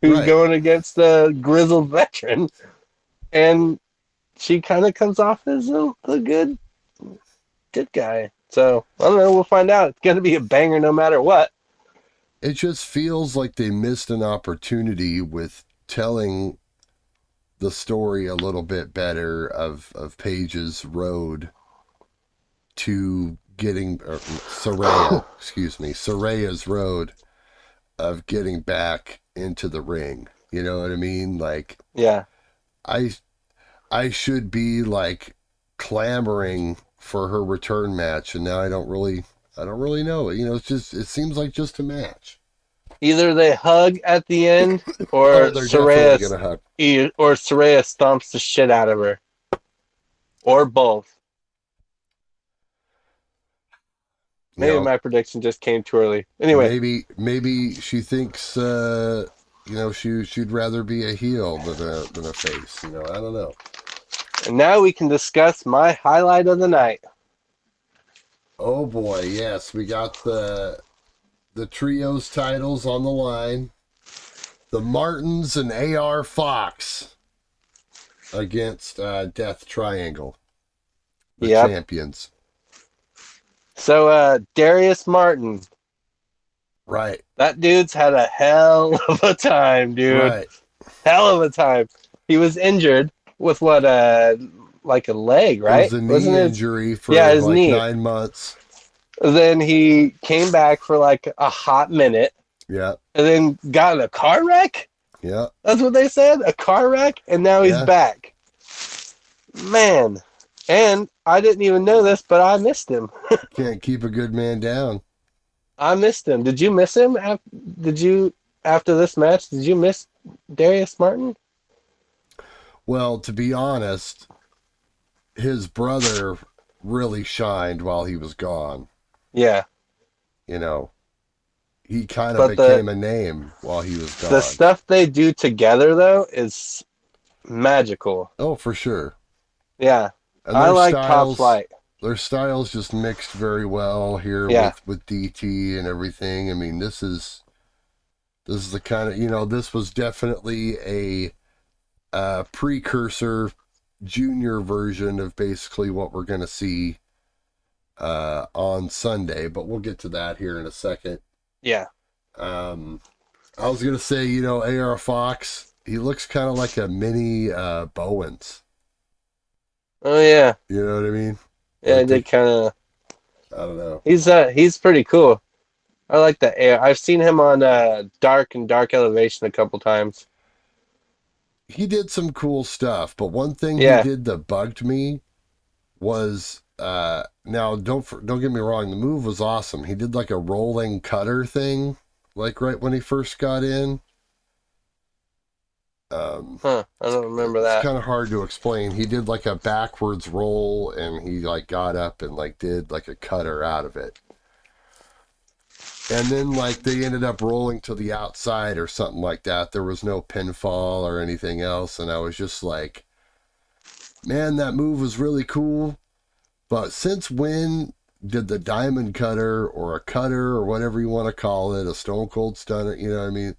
who's Right. going against the grizzled veteran, and she kind of comes off as a good guy. So I don't know. We'll find out. It's gonna be a banger no matter what. It just feels like they missed an opportunity with telling the story a little bit better of Paige's road to getting Soraya's road of getting back into the ring. You know what I mean? Like Yeah. I I should be like clamoring for her return match, and now I don't really know. It seems like just a match. Either they hug at the end, Oh, or they're definitely Soraya gonna hug. or Soraya stomps the shit out of her, or both. You Maybe know, my prediction just came too early. Anyway, maybe she thinks she'd rather be a heel than a face. I don't know. and now we can discuss my highlight of the night. Oh boy, yes, we got the trios titles on the line. The Martins and AR Fox against Death Triangle, the champions. So Darius Martin. Right. That dude's had a hell of a time, dude. Right. Hell of a time. He was injured with what, like a leg, right? It was a knee injury for his like knee. 9 months. Then he came back for like a hot minute. Yeah. And then got in a car wreck? Yeah. That's what they said? A car wreck? And now he's back. Man. And I didn't even know this, but I missed him. Can't keep a good man down. I missed him. Did you miss him? After this match, did you miss Darius Martin? Well, to be honest, his brother really shined while he was gone. Yeah. You know, he kind of became a name while he was gone. The stuff they do together, though, is magical. Oh, for sure. Yeah. I like Top Flight. Their styles just mixed very well here with DT and everything. I mean, this is the kind of, this was definitely a precursor junior version of basically what we're going to see on Sunday, but we'll get to that here in a second. Yeah. I was going to say, AR Fox, he looks kind of like a mini Bowens. Oh, yeah. You know what I mean? Yeah, I did kind of. I don't know. He's pretty cool. I like that air. I've seen him on Dark Elevation a couple times. He did some cool stuff, but one thing he did that bugged me was now don't get me wrong, the move was awesome. He did like a rolling cutter thing, like right when he first got in. I don't remember that. It's kind of hard to explain. He did like a backwards roll, and he like got up and like did like a cutter out of it. And then like they ended up rolling to the outside or something like that. There was no pinfall or anything else, and I was just like, man, that move was really cool. But since when did the diamond cutter or a cutter or whatever you want to call it, a Stone Cold Stunner, you know what I mean?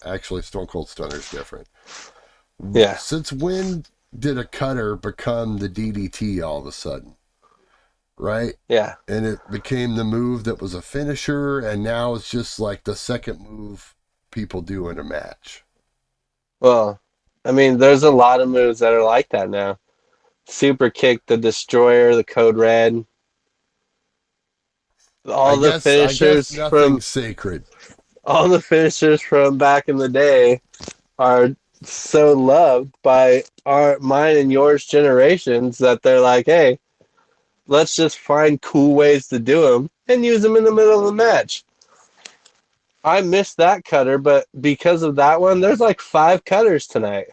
Actually, Stone Cold Stunner is different. Yeah. Since when did a cutter become the DDT all of a sudden? Right? Yeah. And it became the move that was a finisher, and now it's just like the second move people do in a match. Well, I mean, there's a lot of moves that are like that now. Super Kick, the Destroyer, the Code Red. All the finishers nothing's sacred. All the finishers from back in the day are so loved by mine and yours generations that they're like, hey, let's just find cool ways to do them and use them in the middle of the match. I missed that cutter, but because of that one, there's like 5 cutters tonight.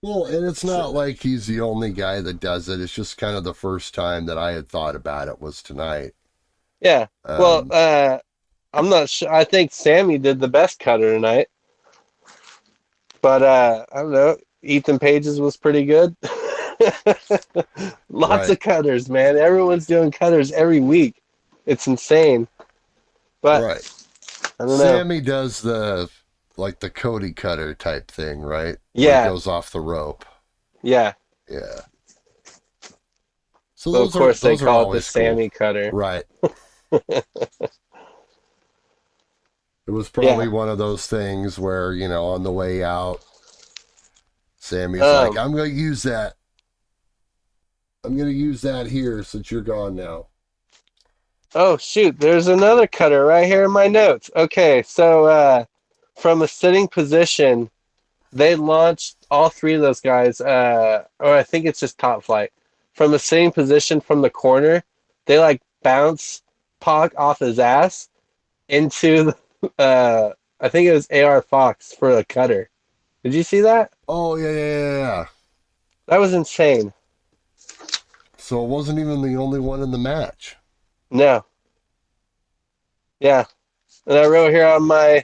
Well, and it's not like he's the only guy that does it. It's just kind of the first time that I had thought about it was tonight. Yeah. Well, I'm not sure. I think Sammy did the best cutter tonight. But I don't know. Ethan Page's was pretty good. Lots of cutters, man. Everyone's doing cutters every week. It's insane. But I don't know. Sammy does the Cody cutter type thing, right? Yeah. Where it goes off the rope. Yeah. Yeah. So of course they call it the Sammy cutter. Right. It was probably one of those things where, on the way out, Sammy's like, I'm going to use that. I'm going to use that here since you're gone now. Oh, shoot. There's another cutter right here in my notes. Okay, so from a sitting position, they launched all 3 of those guys, or I think it's just Top Flight. From a sitting position from the corner, they bounce Pac off his ass into I think it was AR Fox for a cutter. Did you see that? Oh, yeah. That was insane. So it wasn't even the only one in the match. No. Yeah. And I wrote here on my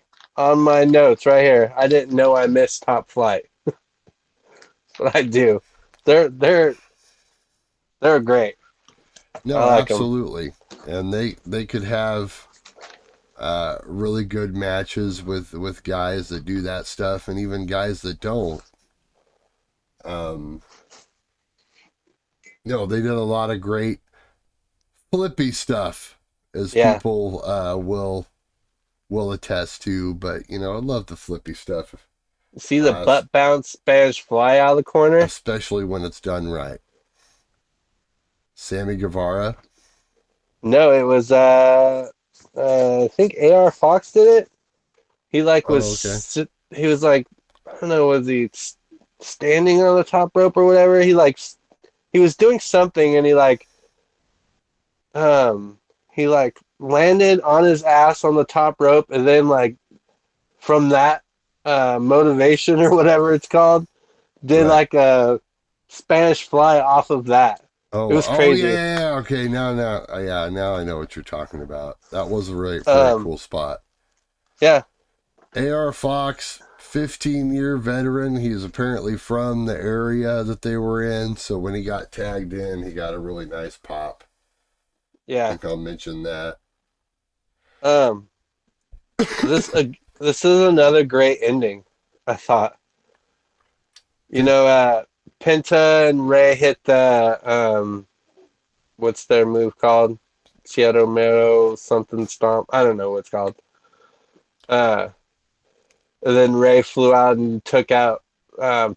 notes right here, I didn't know I missed Top Flight. But I do. They're great. No, I like them. absolutely. And they could have really good matches with guys that do that stuff, and even guys that don't. Um, no, they did a lot of great flippy stuff, as Yeah. people will attest to. But I love the flippy stuff, See the uh, butt bounce Spanish fly out of the corner? especially when it's done right. Sammy Guevara. No, it was I think AR Fox did it. He like Oh, okay. he was like, I don't know, was he standing on the top rope or whatever? He was doing something, and he like landed on his ass on the top rope, and then like from that motivation or whatever it's called, did Right. like a Spanish fly off of that. It Oh, was oh yeah, crazy. yeah, yeah. Okay, now I know what you're talking about. That was a very, very Um, cool spot. yeah, AR Fox, 15-year veteran. He is apparently from the area that they were in, so when he got tagged in, he got a really nice pop. I yeah. think I'll mention that. Um, this this is another great ending. I thought. You Did know, Penta and Ray hit the what's their move called? Seattle Mero something stomp. I don't know what it's called. Uh, and then Ray flew out and took out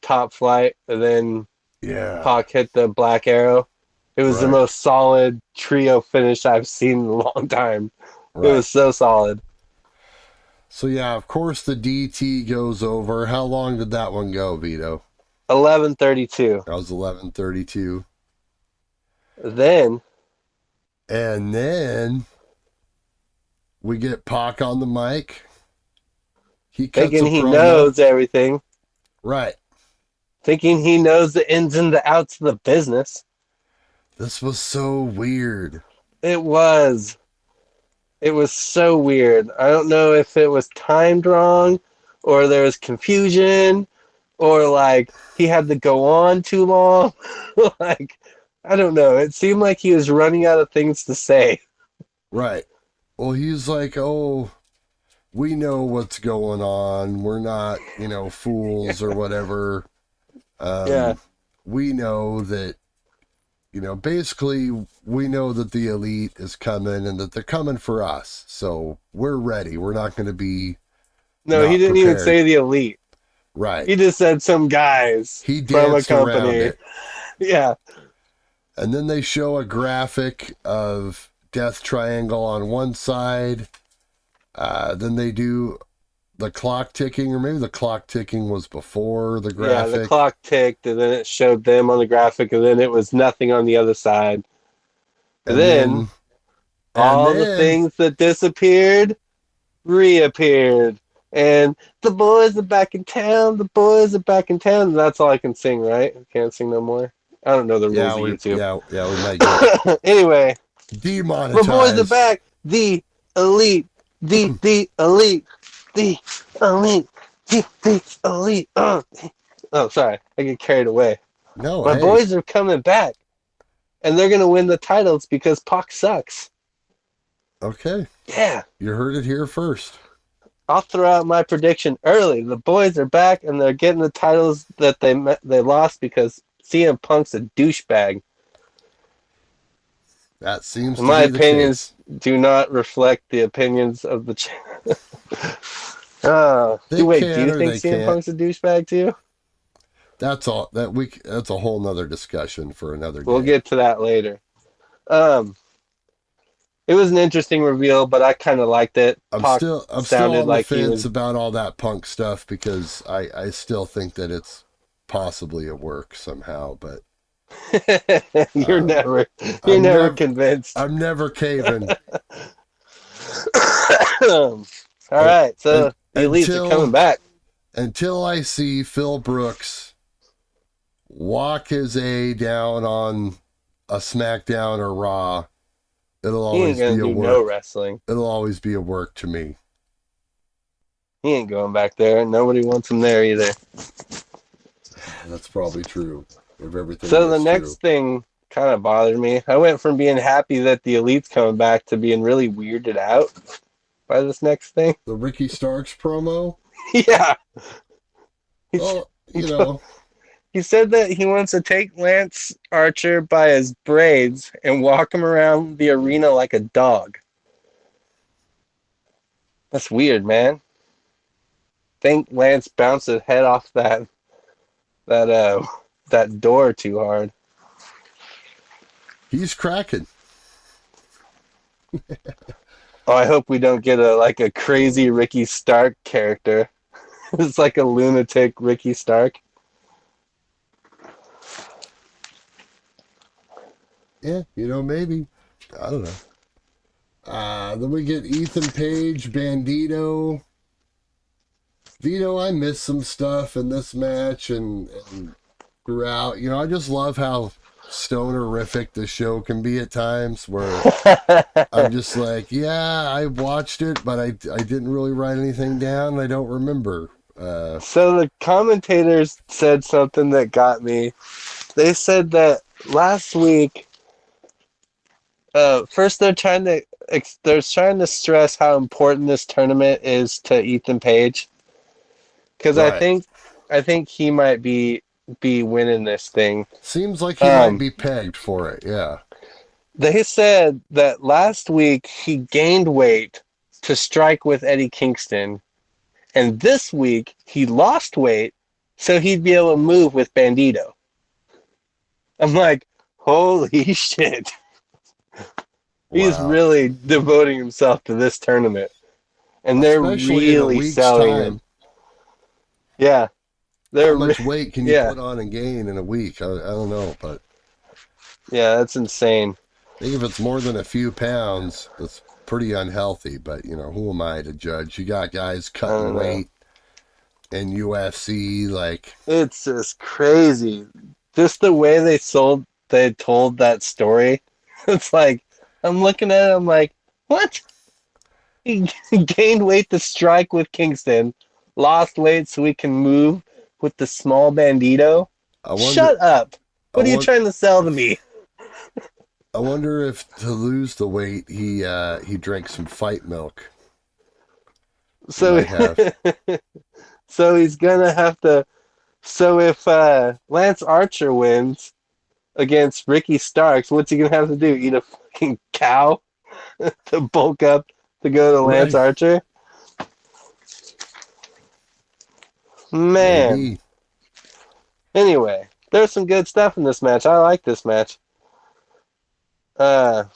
Top Flight, and then yeah, Pac hit the Black Arrow. It was the right, most solid trio finish I've seen in a long time. It right. was so solid. So yeah, of course the DT goes over. How long did that one go, Vito? 11:32. That was 11:32, Then and then we get Pac on the mic. He cuts a thinking he promo. knows everything, Right. thinking he knows the ins and the outs of the business. This was so weird. It was. It was so weird. I don't know if it was timed wrong or there was confusion or like he had to go on too long. Like, I don't know. It seemed like he was running out of things to say. Right. Well, he's like, oh, we know what's going on. We're not, fools or whatever. Yeah. Um, we know that, basically, we know that the elite is coming and that they're coming for us. So we're ready. We're not going to be No, he not didn't even prepared. say the elite. Right. He just said some guys He from a danced around company. it. Yeah. And then they show a graphic of Death Triangle on one side. Then they do the clock ticking, or maybe the clock ticking was before the Yeah, the graphic. clock ticked and then it showed them on the graphic and then it was nothing on the other side. And And then then, and all the then, things that disappeared reappeared. And the boys are back in town. The boys are back in town. That's all I can sing, right? I can't sing no more. I don't know the rules of YouTube. we might get Anyway, the boys are demonetized. back. The elite. The elite. The elite. The elite. Oh, sorry. I get carried away. No, My hey, boys are coming back. And they're going to win the titles because Pac sucks. okay, Yeah. you heard it here first. I'll throw out my prediction early. The boys are back, and they're getting the titles that they lost because CM Punk's a douchebag. That seems to My be the opinions case. do not reflect the opinions of the channel. They Wait, do can you or think they CM can't. Punk's a douchebag too? That's all that we. That's a whole nother discussion for another We'll day. get to that later. Um, it was an interesting reveal, but I kind of liked it. Pac I'm still sounded on the like he fence was. about all that Punk stuff because I still think that it's possibly a work somehow, but you're um, never, you're I'm never never convinced. I'm never caving. All And, right, and so the elites are coming back. until I see Phil Brooks walk his A down on a SmackDown or Raw, it'll He ain't always gonna be a do no work. wrestling. It'll always be a work to me. He ain't going back there. Nobody wants him there either. That's probably true. If everything So the is true. next thing kind of bothered me. I went from being happy that the Elite's coming back to being really weirded out by this next thing. The Ricky Starks promo? Yeah. Well, He said that he wants to take Lance Archer by his braids and walk him around the arena like a dog. That's weird, man. Think Lance bounced his head off that door too hard. He's cracking. Oh, I hope we don't get a crazy Ricky Stark character. It's like a lunatic Ricky Stark. Yeah, maybe. I don't know. Then we get Ethan Page, Bandito. Vito, I missed some stuff in this match and throughout. I just love how stonerific the show can be at times where I'm just like, yeah, I watched it, but I didn't really write anything down. I don't remember. So the commentators said something that got me. They said that last week, first they're trying to stress how important this tournament is to Ethan Page, because right. I think he might be winning this thing. Seems like he might be pegged for it. Yeah. They said that last week he gained weight to strike with Eddie Kingston, and this week he lost weight so he'd be able to move with Bandito. I'm like, holy shit. He's really devoting himself to this tournament. And they're really selling him. Yeah. How much weight can you put on and gain in a week? I don't know, but... Yeah, that's insane. I think if it's more than a few pounds, it's pretty unhealthy, but, who am I to judge? You got guys cutting weight in UFC, like... It's just crazy. Just the way they told that story. It's like, I'm looking at it, I'm like, what? He gained weight to strike with Kingston, lost weight so he can move with the small Bandito. Shut up. What are you trying to sell to me? I wonder if to lose the weight, he drank some fight milk. So, so he's going to have to... So if Lance Archer wins against Ricky Starks, what's he going to have to do? Eat a fucking cow to bulk up to go to Lance Archer? Man. Maybe. Anyway, there's some good stuff in this match. I like this match. Bandito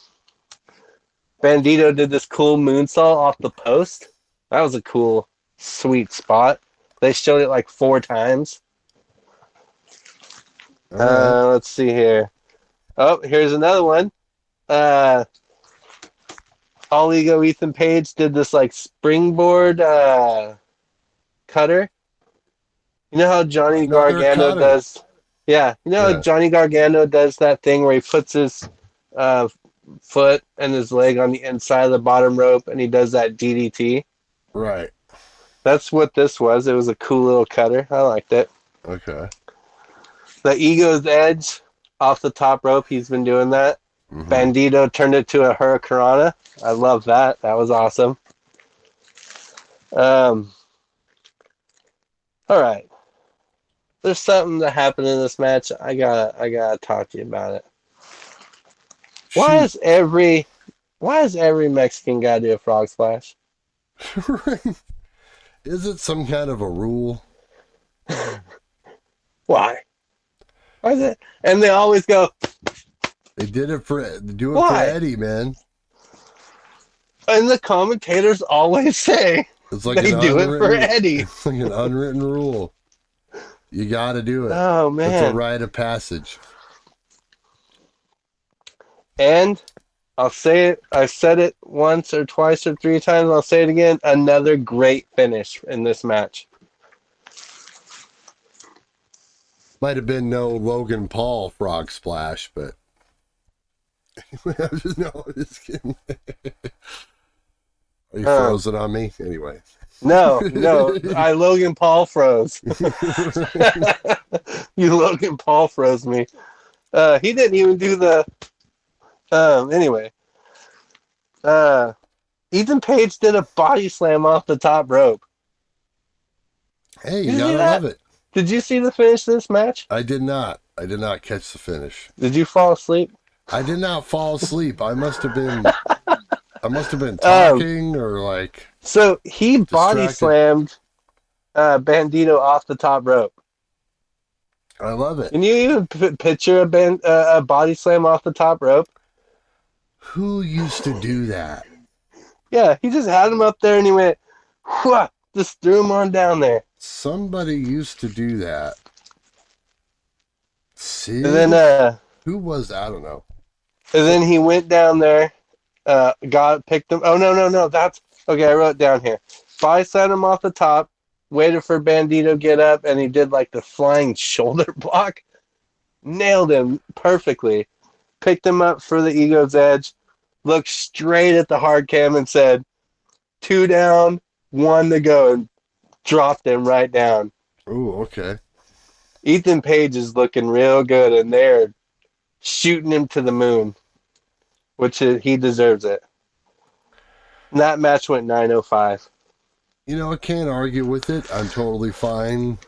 did this cool moonsault off the post. That was a cool, sweet spot. They showed it like 4 times. Let's see here. Oh, here's another one. All Ego Ethan Page did this like springboard cutter. You know how Johnny Gargano does? Yeah, how Johnny Gargano does that thing where he puts his foot and his leg on the inside of the bottom rope and he does that DDT? Right. That's what this was. It was a cool little cutter. I liked it. Okay. The Ego's Edge off the top rope. He's been doing that. Mm-hmm. Bandito turned it to a Hurricanrana. I love that. That was awesome. All right. There's something that happened in this match. I gotta talk to you about it. Why is every Mexican guy do a frog splash? Is it some kind of a rule? Why? Why is it? And they always go. They did it for Eddie, man. And the commentators always say they do it for Eddie. It's like an unwritten rule. You got to do it. Oh man, it's a rite of passage. And I'll say it. I've said it once or twice or 3 times. I'll say it again. Another great finish in this match. Might have been no Logan Paul frog splash, but just kidding. Are you frozen on me? Anyway. No, I Logan Paul froze. You Logan Paul froze me. He didn't even do the. Anyway, Ethan Page did a body slam off the top rope. Hey, Did you you see gotta love that? it. Did you see the finish of this match? I did not. I did not catch the finish. Did you fall asleep? I did not fall asleep. I must have been Um, talking or like so he body distracted. slammed Bandito off the top rope. I love it. Can you even picture a body slam off the top rope? Who used to do that? Yeah, he just had him up there and he went, whoosh, just threw him on down there. Somebody used to do that. And then, Sid? Who was that? I don't know. and then he went down there, picked him. Oh, no. That's okay. I wrote it down here. Body slammed him off the top, waited for Bandito to get up, and he did like the flying shoulder block. Nailed him perfectly. Picked him up for the Ego's Edge, looked straight at the hard cam and said, 2 down, 1 to go, and dropped him right down. Oh, okay. Ethan Page is looking real good, and they're shooting him to the moon, which he deserves it. And that match went 9:05. You know, I can't argue with it. I'm totally fine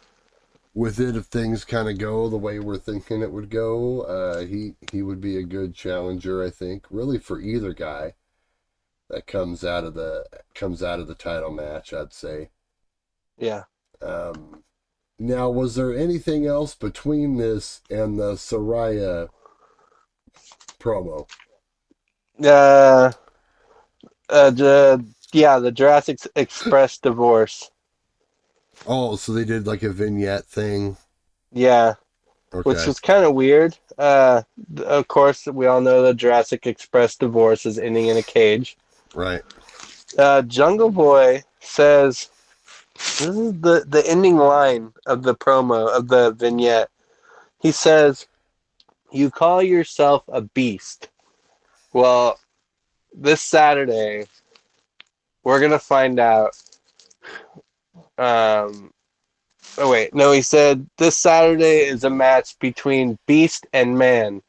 with it if things kind of go the way we're thinking it would go. He would be a good challenger, I think, really for either guy that comes out of the title match, I'd say. Yeah. Now, was there anything else between this and the Saraya promo? The Jurassic Express divorce. Oh, so they did like a vignette thing. Yeah. Okay. Which was kind of weird. Of course, we all know the Jurassic Express divorce is ending in a cage. Right. Jungle Boy says, this is the ending line of the promo, of the vignette. He says, you call yourself a beast. Well, this Saturday, we're going to find out. He said this Saturday is a match between Beast and Man.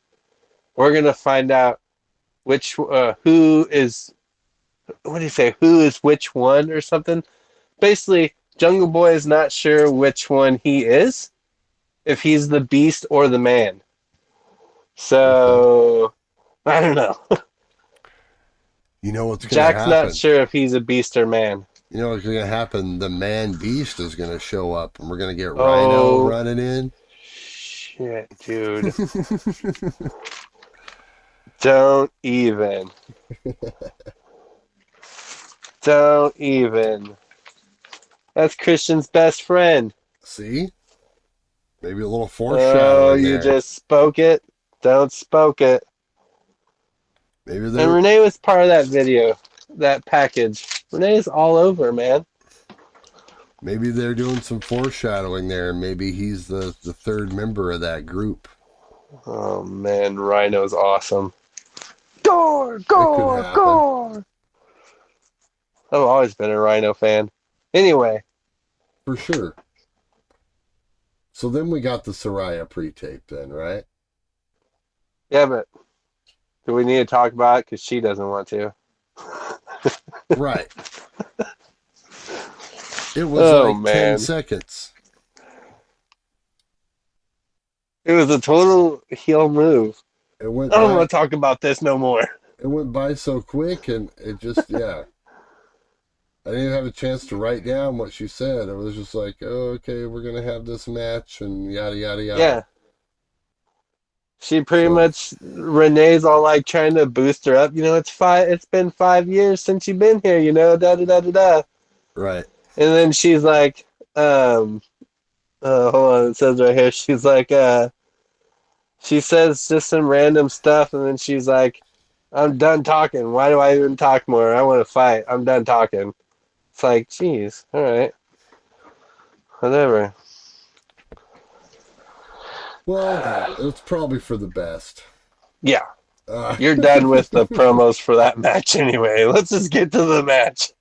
We're going to find out who is which one or something. Basically, Jungle Boy is not sure which one he is, if he's the Beast or the Man. So, I don't know. You know what's going to happen? Jack's not sure if he's a Beast or Man. You know what's going to happen? The Man Beast is going to show up, and we're going to get Rhino running in. Shit, dude. Don't even. Don't even. That's Christian's best friend. See? Maybe a little foreshadowing. Oh, you just spoke it? Don't spoke it. Maybe and Renee was part of that video, that package. Renee's all over, man. Maybe they're doing some foreshadowing there. Maybe he's the third member of that group. Oh, man. Rhino's awesome. Gore! I've always been a Rhino fan. Anyway. For sure. So then we got the Saraya pre-tape then, right? Yeah, but do we need to talk about it? Because she doesn't want to. Right. It was 10 seconds. It was a total heel move. I don't want to talk about this no more. It went by so quick, and it just, yeah. I didn't even have a chance to write down what she said. It was just like, oh, okay, we're going to have this match, and yada, yada, yada. Yeah. She pretty much, Renee's all like trying to boost her up. You know, it's been 5 years since you've been here, you know, da-da-da-da-da. Right. And then she's like, hold on, it says right here, she's like, she says just some random stuff, and then she's like, I'm done talking. Why do I even talk more? I want to fight. I'm done talking. It's like, geez, all right. Whatever. Well, it's probably for the best. Yeah. You're done with the promos for that match anyway. Let's just get to the match.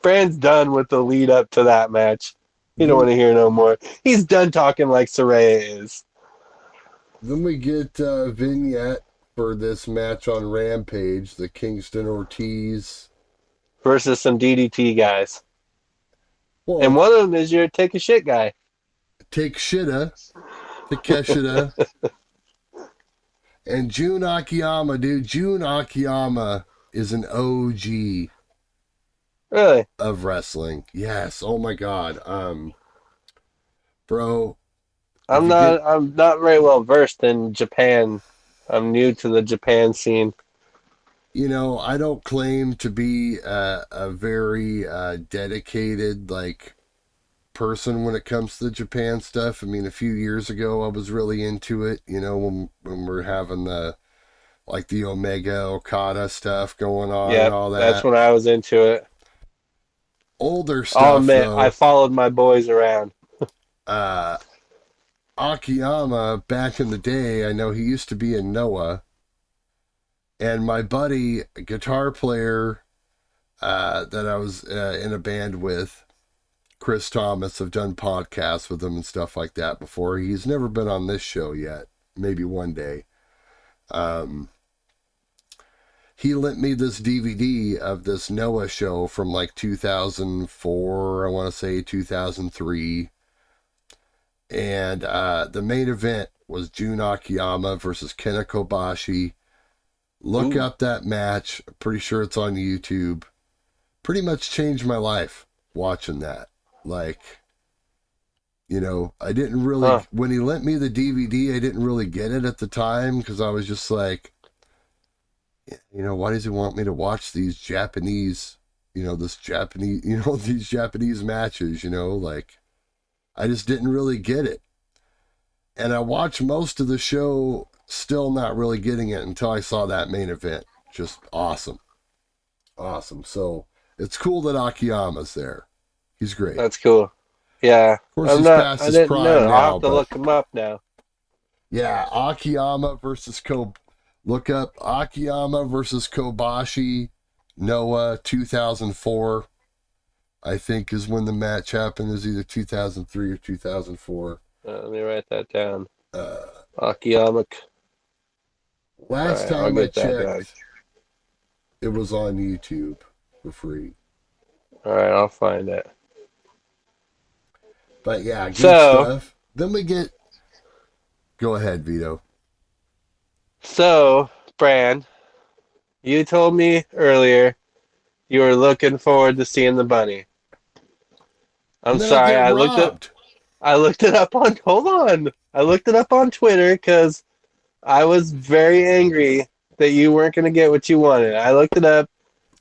Brand's done with the lead up to that match. He don't want to hear no more. He's done talking like Saraya is. Then we get a vignette for this match on Rampage, the Kingston Ortiz versus some DDT guys. And well, one of them is your take a shit guy. Take Shida, Takeshita, and Jun Akiyama, dude. Jun Akiyama is an OG Really? of wrestling. Yes. Oh my God. Bro, I'm not very well versed in Japan. I'm new to the Japan scene. I don't claim to be a very dedicated person when it comes to the Japan stuff. I mean, a few years ago, I was really into it. When we're having the Omega Okada stuff going on and Yep, all that's that. when I was into it. Older I'll stuff admit, I though. followed my boys around. Uh, Akiyama back in the day, I know he used to be in Noah, and my buddy, guitar player that I was in a band with, Chris Thomas, have done podcasts with him and stuff like that before. He's never been on this show yet. Maybe one day. He lent me this DVD of this Noah show from 2004, I want to say 2003. And the main event was Jun Akiyama versus Kenta Kobashi. Look Ooh. up that match. I'm pretty sure it's on YouTube. Pretty much changed my life watching that. I didn't really, when he lent me the DVD, I didn't really get it at the time because I was just like, why does he want me to watch these Japanese, these Japanese matches, I just didn't really get it. And I watched most of the show still not really getting it until I saw that main event. Just awesome. Awesome. So it's cool that Akiyama's there. He's great. That's cool. Yeah. Of course, he's past his prime now. I'll have to look him up now. Yeah, Akiyama versus Look up Akiyama versus Kobashi, Noah, 2004. I think is when the match happened. It was either 2003 or 2004. Let me write that down. Akiyama. Last time I checked, it was on YouTube for free. All right, I'll find it. But yeah, good stuff. Then we get... Go ahead, Vito. So, Bran, you told me earlier you were looking forward to seeing the bunny. I'm sorry, I looked it up on, hold on. I looked it up on Twitter because I was very angry that you weren't going to get what you wanted. I looked it up.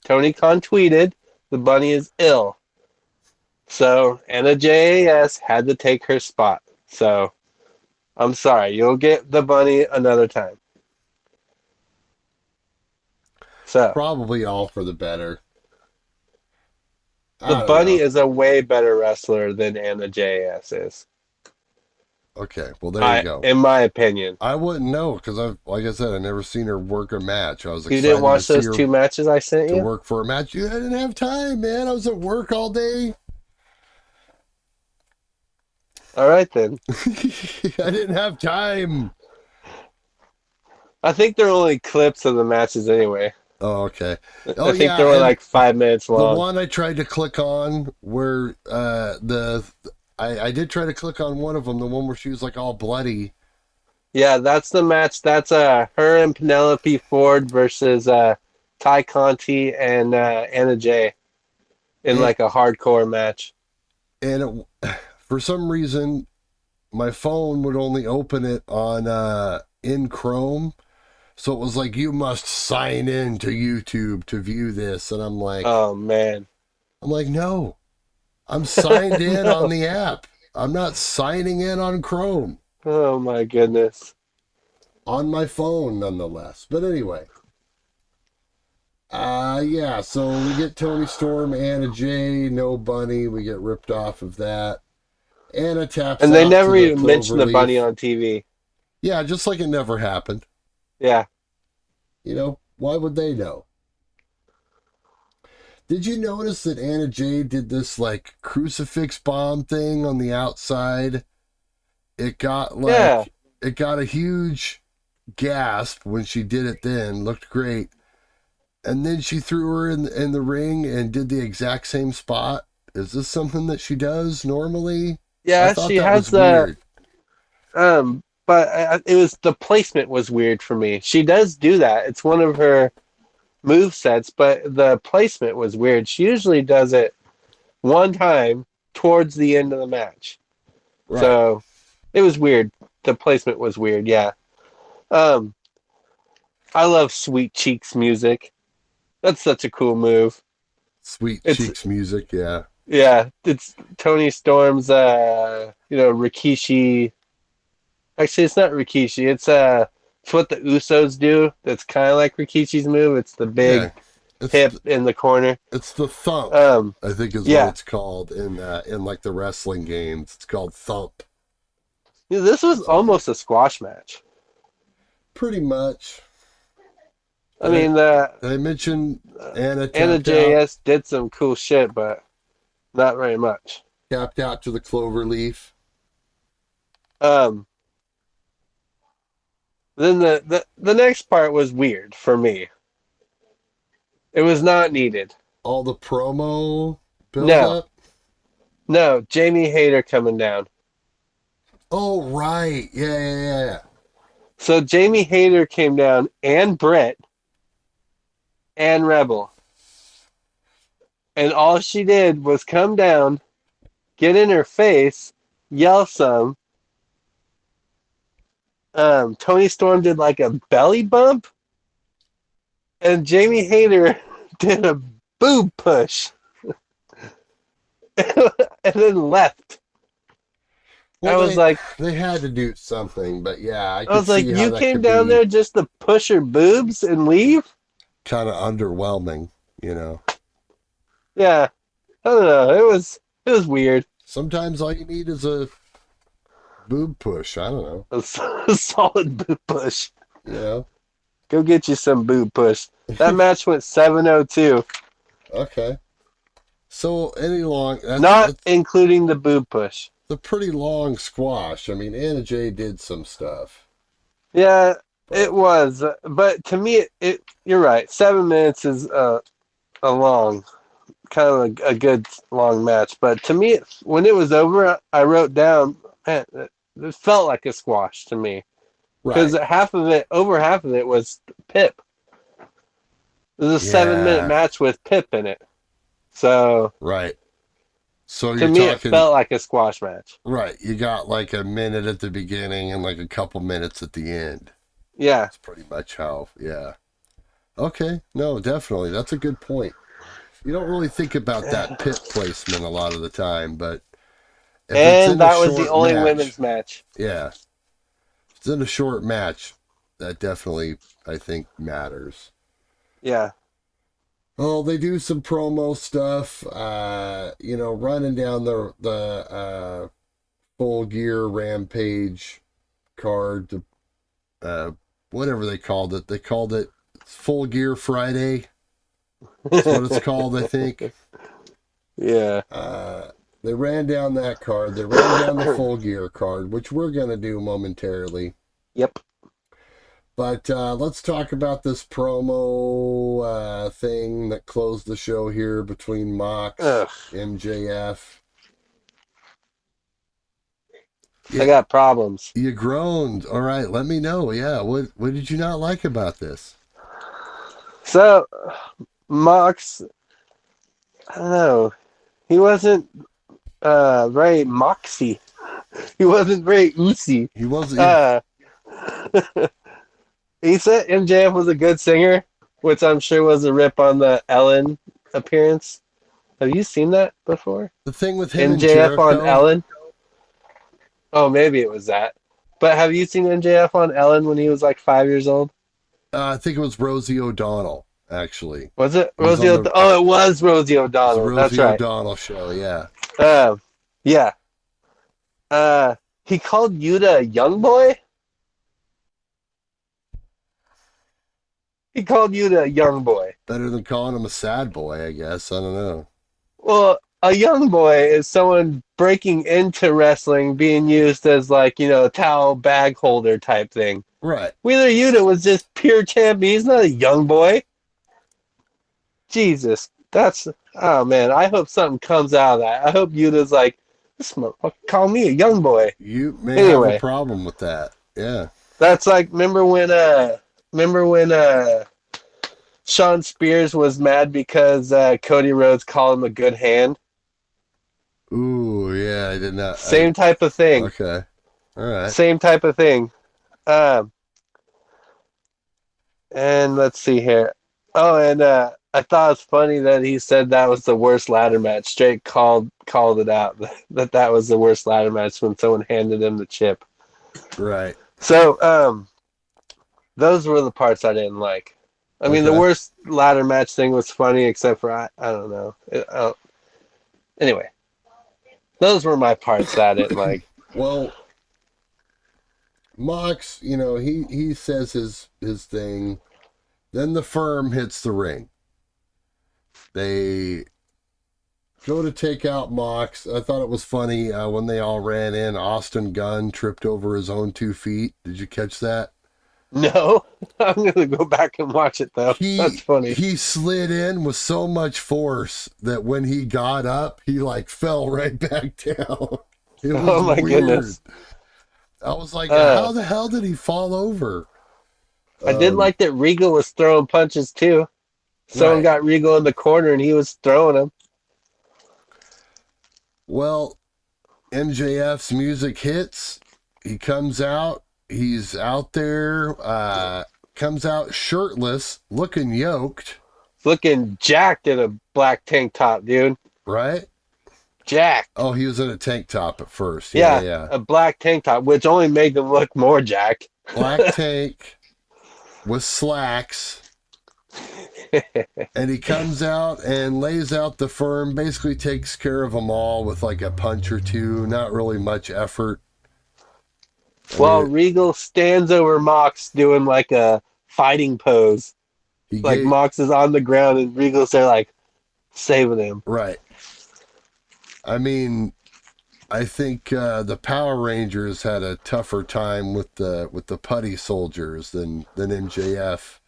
Tony Khan tweeted, the bunny is ill. So, Anna JAS had to take her spot. So, I'm sorry. You'll get the bunny another time. So, probably all for the better. The bunny is a way better wrestler than Anna JAS is. Okay, well there you go. In my opinion, I wouldn't know because like I said, I never seen her work a match. I was excited. You didn't watch those 2 matches I sent you to work for a match. I didn't have time, man. I was at work all day. All right then. I didn't have time. I think they're only clips of the matches anyway. Oh, okay. I think they're only 5 minutes long. The one I tried to click on where I did try to click on one of them, the one where she was all bloody. Yeah, that's the match. That's her and Penelope Ford versus Ty Conti and Anna Jay in a hardcore match. And for some reason, my phone would only open it on in Chrome. So it was you must sign in to YouTube to view this. And I'm like, oh, man. I'm like, no. I'm signed in on the app. I'm not signing in on Chrome. Oh, my goodness. On my phone, nonetheless. But anyway. Yeah, so we get Tony Storm, Anna Jay, no bunny. We get ripped off of that. Anna taps and out. And they never even mentioned the bunny on TV. Yeah, just like it never happened. Yeah. Why would they know? Did you notice that Anna Jay did this crucifix bomb thing on the outside? It got it got a huge gasp when she did it then, looked great. And then she threw her in the ring and did the exact same spot. Is this something that she does normally? I Yeah, thought she that was has weird. but it was the placement was weird for me. She does do that. It's one of her move sets, but the placement was weird. She usually does it one time towards the end of the match. Right. So it was weird. The placement was weird, yeah. Um, I love Sweet Cheeks music. That's such a cool move. Sweet It's Cheeks music, yeah. yeah, it's Tony Storm's Rikishi. Actually it's not Rikishi, it's what the Usos do. That's kinda like Rikishi's move. It's the big Yeah. It's hip in the corner. it's the thump, Um I think is what yeah. it's called in like the wrestling games. It's called thump. This was So almost a squash match. pretty much. I Did I, mean, did I mention Anna Anna tapped out? JS did some cool shit, but not very much. Tapped out to the clover leaf. Um, then the next part was weird for me. It was not needed. All the promo build No, up. no, Jamie Hayter coming down. Oh right. Yeah. So Jamie Hayter came down, and Brett, and Rebel. And all she did was come down, get in her face, yell some. Tony Storm did like a belly bump, and Jamie Hayter did a boob push, and then left. I Well, was like, they had to do something, but yeah, I I could was like, see how you that came could down be there just to push her boobs and leave? kind of underwhelming, you know. Yeah, I don't know. It was weird. Sometimes all you need is a boob push. I don't know. A solid boob push. You know. Go get you some boob push. That match went 7:02, Okay. So any long not that's including the boob push. a pretty long squash. I mean, Anna Jay did some stuff, Yeah, it but was. But to me, you're right. 7 minutes is a long, kind of a good long match. But to me, when it was over, I wrote down, man, it felt like a squash to me. Because right. over half of it was Pip. It was a 7 minute Yeah, match with Pip in it. So right. So to you're me, it talking felt like a squash match. right. You got like a minute at the beginning and like a couple minutes at the end. Yeah. That's pretty much how. Yeah. Okay. No, definitely. That's a good point. You don't really think about that pit placement a lot of the time, but if it's And in a that was the short only match, women's match. yeah, if it's in a short match, that definitely, I think, matters. Yeah. Well, they do some promo stuff, running down the full gear rampage card, uh, whatever they called it. They called it Full Gear Friday. That's what it's called, I think. Yeah. They ran down that card. They ran down the Full Gear card, which we're going to do momentarily. Yep. But let's talk about this promo thing that closed the show here between Mox, Ugh. MJF. I got problems. You groaned. All right, let me know. Yeah, what did you not like about this? So, Mox, I don't know. He wasn't very moxy. He wasn't very oozy. He wasn't. Uh, he said MJF was a good singer, which I'm sure was a rip on the Ellen appearance. Have you seen that before? The thing with him and MJF on Jericho. Ellen? Oh, maybe it was that. But have you seen MJF on Ellen when he was like 5 years old? I think it was Rosie O'Donnell. Actually, Was it he was Rosie on O'Donnell? Oh, it was Rosie it was the O'Donnell. That's Rosie right. O'Donnell show. Yeah. Yeah. He called Yuta a young boy? He called Yuta a young boy. Better than calling him a sad boy, I guess. I don't know. Well, a young boy is someone breaking into wrestling, being used as like, a towel bag holder type thing. Right. Wheeler Yuta was just pure champion. He's not a young boy. Jesus, oh man. I hope something comes out of that. I hope Yuta's like, this motherfucker call me a young boy. You may have a Anyway, problem with that. Yeah. that's like remember when Sean Spears was mad because Cody Rhodes called him a good hand. Ooh, yeah, I did not. Same type of thing. Okay. All right. Same type of thing. Um, and let's see here. Oh, and I thought it was funny that he said that was the worst ladder match. Straight called it out that was the worst ladder match when someone handed him the chip. Right. So those were the parts I didn't like. I mean, the Okay. worst ladder match thing was funny, except for I don't know. Anyway, those were my parts that I didn't like. Well, Mox, he says his thing. Then the firm hits the ring. They go to take out Mox. I thought it was funny when they all ran in. Austin Gunn tripped over his own 2 feet. Did you catch that? No, I'm gonna go back and watch it though. That's funny. He slid in with so much force that when he got up, he like fell right back down. It was Oh my weird. goodness. I was like, how the hell did he fall over? I did like that Regal was throwing punches too. Someone got Regal in the corner and he was throwing them. Well, MJF's music hits. He comes out. He's out there. Comes out shirtless, looking yoked. Looking jacked in a black tank top, dude. Right? Jacked. Oh, he was in a tank top at first. Yeah. A black tank top, which only made him look more jacked. Black tank with slacks. And he comes out and lays out the firm, basically takes care of them all with like a punch or two, not really much effort. While Regal stands over Mox doing like a fighting pose. Mox is on the ground and Regal's there like saving him. Right. I mean, I think the Power Rangers had a tougher time with the putty soldiers than MJF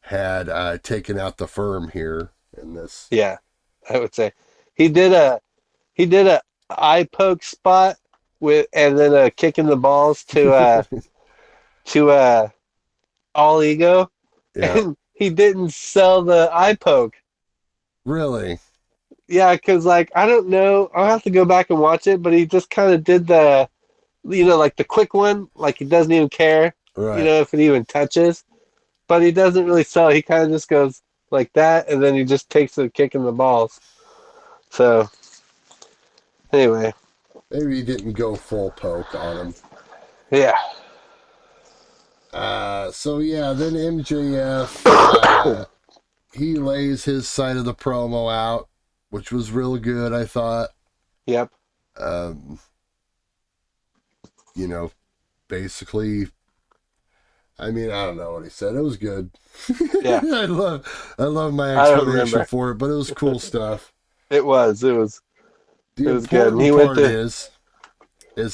had taken out the firm here in this. Yeah, I would say he did a eye poke spot and then a kick in the balls to All Ego. Yeah. And he didn't sell the eye poke. Really? Yeah, because like I don't know, I'll have to go back and watch it, but he just kind of did the like the quick one, like he doesn't even care, if it even touches. But he doesn't really sell. He kind of just goes like that, and then he just takes a kick in the balls. So, anyway. Maybe he didn't go full poke on him. Yeah. Then MJF, he lays his side of the promo out, which was real good, I thought. Yep. Basically, I mean, I don't know what he said. It was good. Yeah. I love my explanation for it, but it was cool stuff. It was The important part is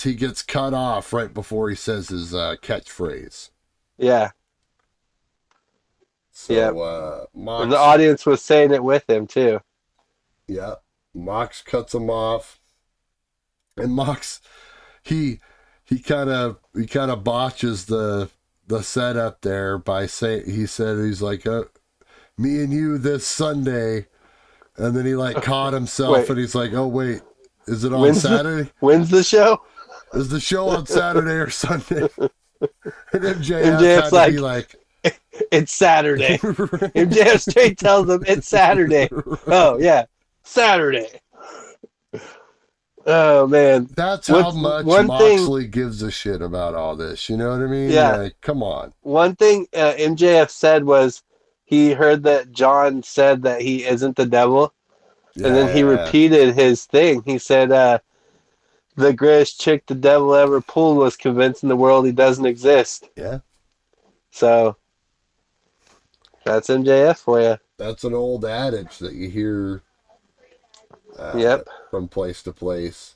he gets cut off right before he says his catchphrase. Yeah. So, Mox, and the audience was saying it with him too. Yeah. Mox cuts him off. And Mox, he kind of botches the setup there by saying, he's like, me and you this Sunday. And then he like caught himself and he's like, oh wait, is it on Saturday? When's the show? Is the show on Saturday or Sunday? And MJF's like, be like, it's Saturday. MJF straight tells him it's Saturday. Oh yeah, Saturday. Oh man, that's how much Moxley gives a shit about all this. You know what I mean? Yeah. Like, come on. One thing MJF said was he heard that John said that he isn't the devil, and then he repeated his thing. He said, "The greatest chick the devil ever pulled was convincing the world he doesn't exist." Yeah. So that's MJF for you. That's an old adage that you hear Yep. from place to place.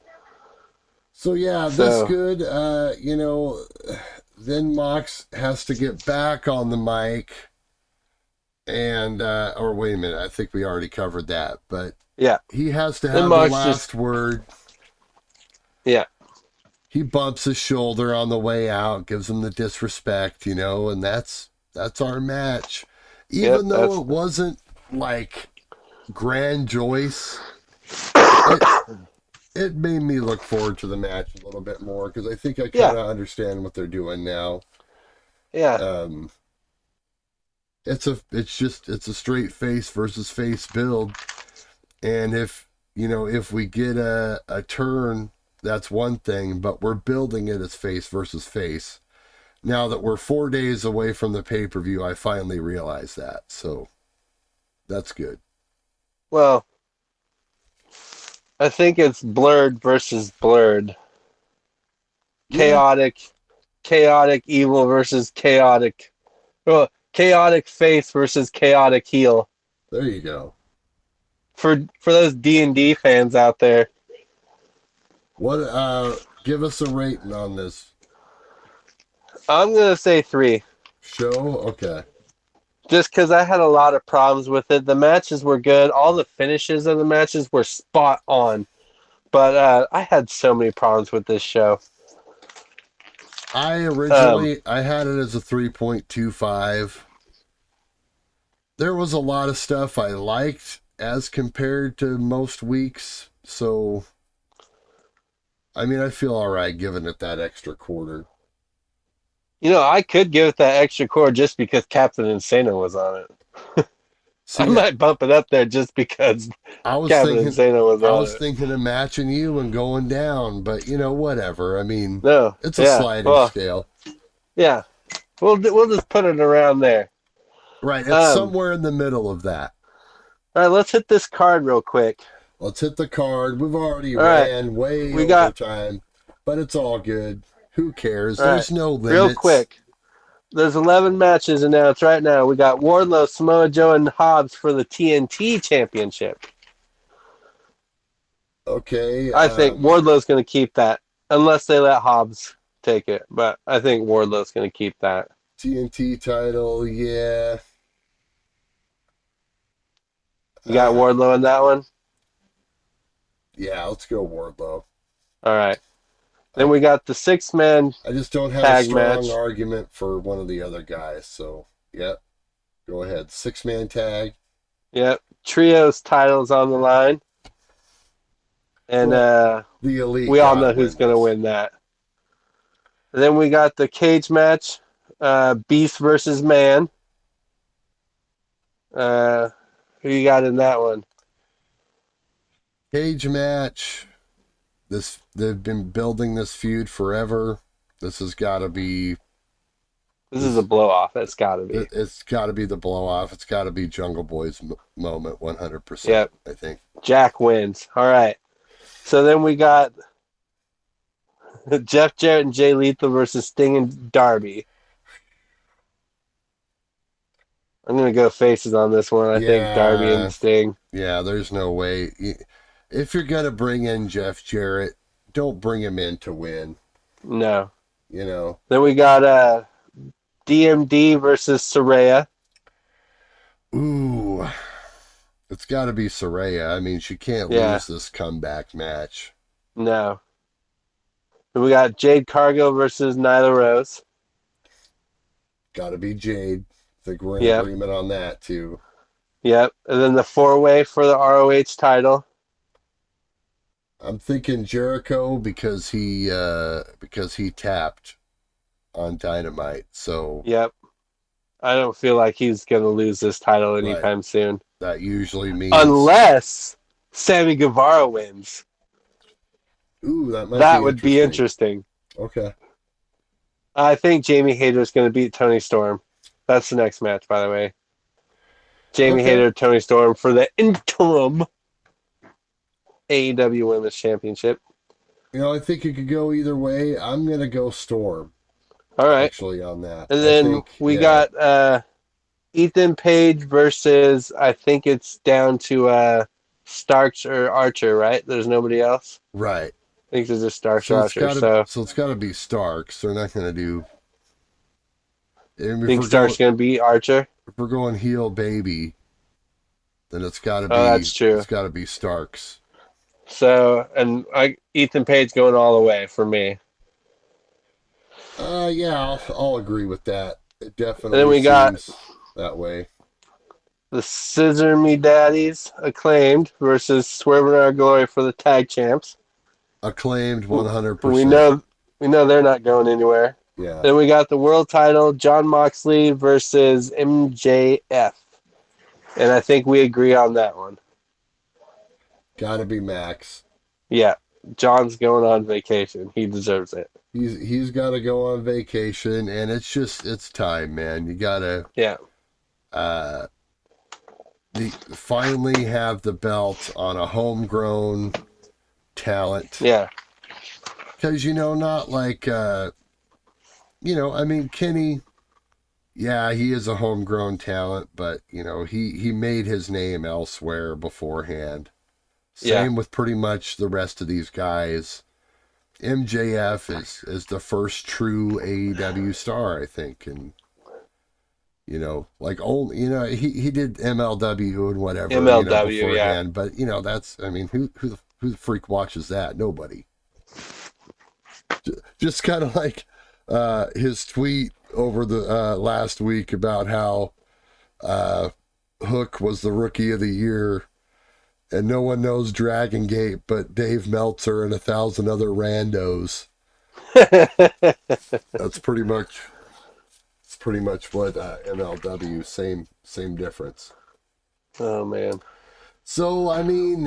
So yeah, this So good. Then Mox has to get back on the mic, and or wait a minute, I think we already covered that, but yeah. he has to Then have the Mox last word. Yeah. He bumps his shoulder on the way out, gives him the disrespect, and that's our match. Yep. Even though That's it wasn't like grand Joyce, it it made me look forward to the match a little bit more because I think I kind of understand what they're doing now. Yeah. It's a straight face versus face build, and if we get a turn, that's one thing, but we're building it as face versus face. Now that we're 4 days away from the pay-per-view, I finally realized that, so that's good. Well, I think it's blurred versus blurred. Yeah, Chaotic evil versus chaotic. Well, chaotic face versus chaotic heel. there you go. For those D&D fans out there. What give us a rating on this I'm going to say 3. show? Okay. Just because I had a lot of problems with it. The matches were good. All the finishes of the matches were spot on. But I had so many problems with this show. I had it as a 3.25. There was a lot of stuff I liked as compared to most weeks, so I mean, I feel all right giving it that extra quarter. I could give it that extra core just because Captain Insano was on it. I See, might bump it up there just because I was Captain thinking, Insano was I on was it. thinking of matching you and going down, but whatever. I mean, No, it's a yeah, sliding well, scale. yeah, we'll just put it around there. Right, it's Um, somewhere in the middle of that. all right, let's hit this card real quick. Let's hit the card. We've already All right, ran way we over got time, but it's all good. Who cares? all right, There's no real limits. quick. There's 11 matches announced right now. We got Wardlow, Samoa Joe, and Hobbs for the TNT Championship. Okay. I think Wardlow's going to keep that, unless they let Hobbs take it. But I think Wardlow's going to keep that. TNT title, yeah. You got Wardlow in that one? Yeah, let's go Wardlow. All right. Then we got the 6-man I just don't have a tag strong match. argument for one of the other guys, so yep. Go ahead. 6-man tag. Yep. Trios titles on the line. And Well, the elite we all know gotta who's win going to this. win that. And then we got the cage match, Beast versus Man. Who you got in that one? Cage match. They've been building this feud forever. This has got to be. This is a blow off. It's got to be. It's got to be the blow off. It's got to be Jungle Boy's moment, 100%. Yep. I think Jack wins. All right. So then we got Jeff Jarrett and Jay Lethal versus Sting and Darby. I'm going to go faces on this one. I think Darby and Sting. Yeah, there's no way. If you're going to bring in Jeff Jarrett, don't bring him in to win. No. Then we got DMD versus Saraya. Ooh. It's got to be Saraya. I mean, she can't lose this comeback match. No. Then we got Jade Cargill versus Nyla Rose. Got to be Jade. I think we're in agreement on that, too. Yep. And then the 4-way for the ROH title. I'm thinking Jericho because he tapped on Dynamite. So yep, I don't feel like he's gonna lose this title anytime soon. That usually means unless Sammy Guevara wins. Ooh, that would be interesting. Okay. I think Jamie Hayter is going to beat Tony Storm. That's the next match, by the way. Jamie Hayter, Tony Storm for the interim AEW Women's Championship. I think it could go either way. I'm going to go Storm. All right. Actually, on that. And then we got Ethan Page versus, I think it's down to Starks or Archer, right? There's nobody else. Right. I think there's just Starks or So it's Archer. gotta So it's gotta be Starks. They're not gonna do. I think Starks gonna be Archer. If we're going heel baby, then it's gotta Oh, be that's true. it's gotta be Starks. So Ethan Page going all the way for me. Yeah, I'll agree with that. It definitely And then we got that way. the Scissor Me Daddies, Acclaimed versus Swerve in Our Glory for the tag champs. Acclaimed 100%. We know they're not going anywhere. Yeah. Then we got the world title, Jon Moxley versus MJF. And I think we agree on that one. Gotta be Max. Yeah. John's going on vacation. He deserves it. He's gotta go on vacation, and it's time, man. You gotta finally have the belt on a homegrown talent. Yeah. Because, not like, I mean, Kenny, yeah, he is a homegrown talent, but, he made his name elsewhere beforehand. Same with pretty much the rest of these guys. MJF is the first true AEW star, I think, and like he did MLW and whatever beforehand, but that's, I mean, who the freak watches that? Nobody. Just kind of like his tweet over the last week about how Hook was the rookie of the year. And no one knows Dragon Gate but Dave Meltzer and 1,000 other randos. That's pretty much what MLW, same difference. Oh, man. So, I mean,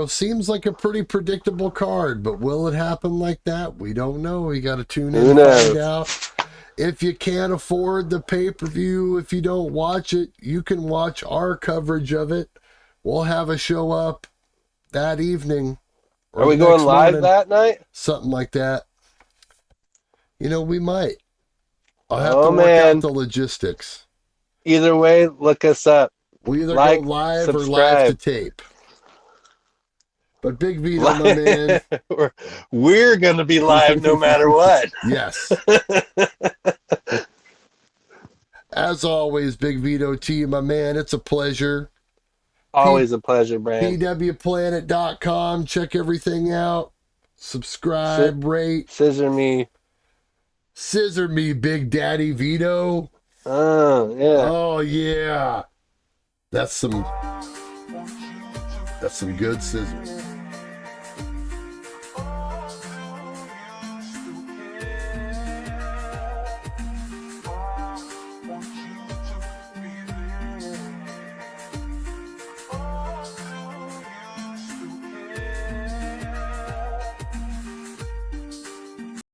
seems like a pretty predictable card, but will it happen like that? We don't know. You got to tune in to find out. If you can't afford the pay-per-view, if you don't watch it, you can watch our coverage of it. We'll have a show up that evening. Are we going live that night? Something like that. We might. I'll have to work out the logistics. Either way, look us up. We either go live or live to tape. But Big Vito, my man. We're going to be live no matter what. Yes. As always, Big Vito T, my man, it's a pleasure. Always a pleasure, Brand. pwplanet.com. Check everything out. Subscribe, rate. Scissor me, Big Daddy Vito. Oh, yeah. Oh, yeah. That's some good scissors.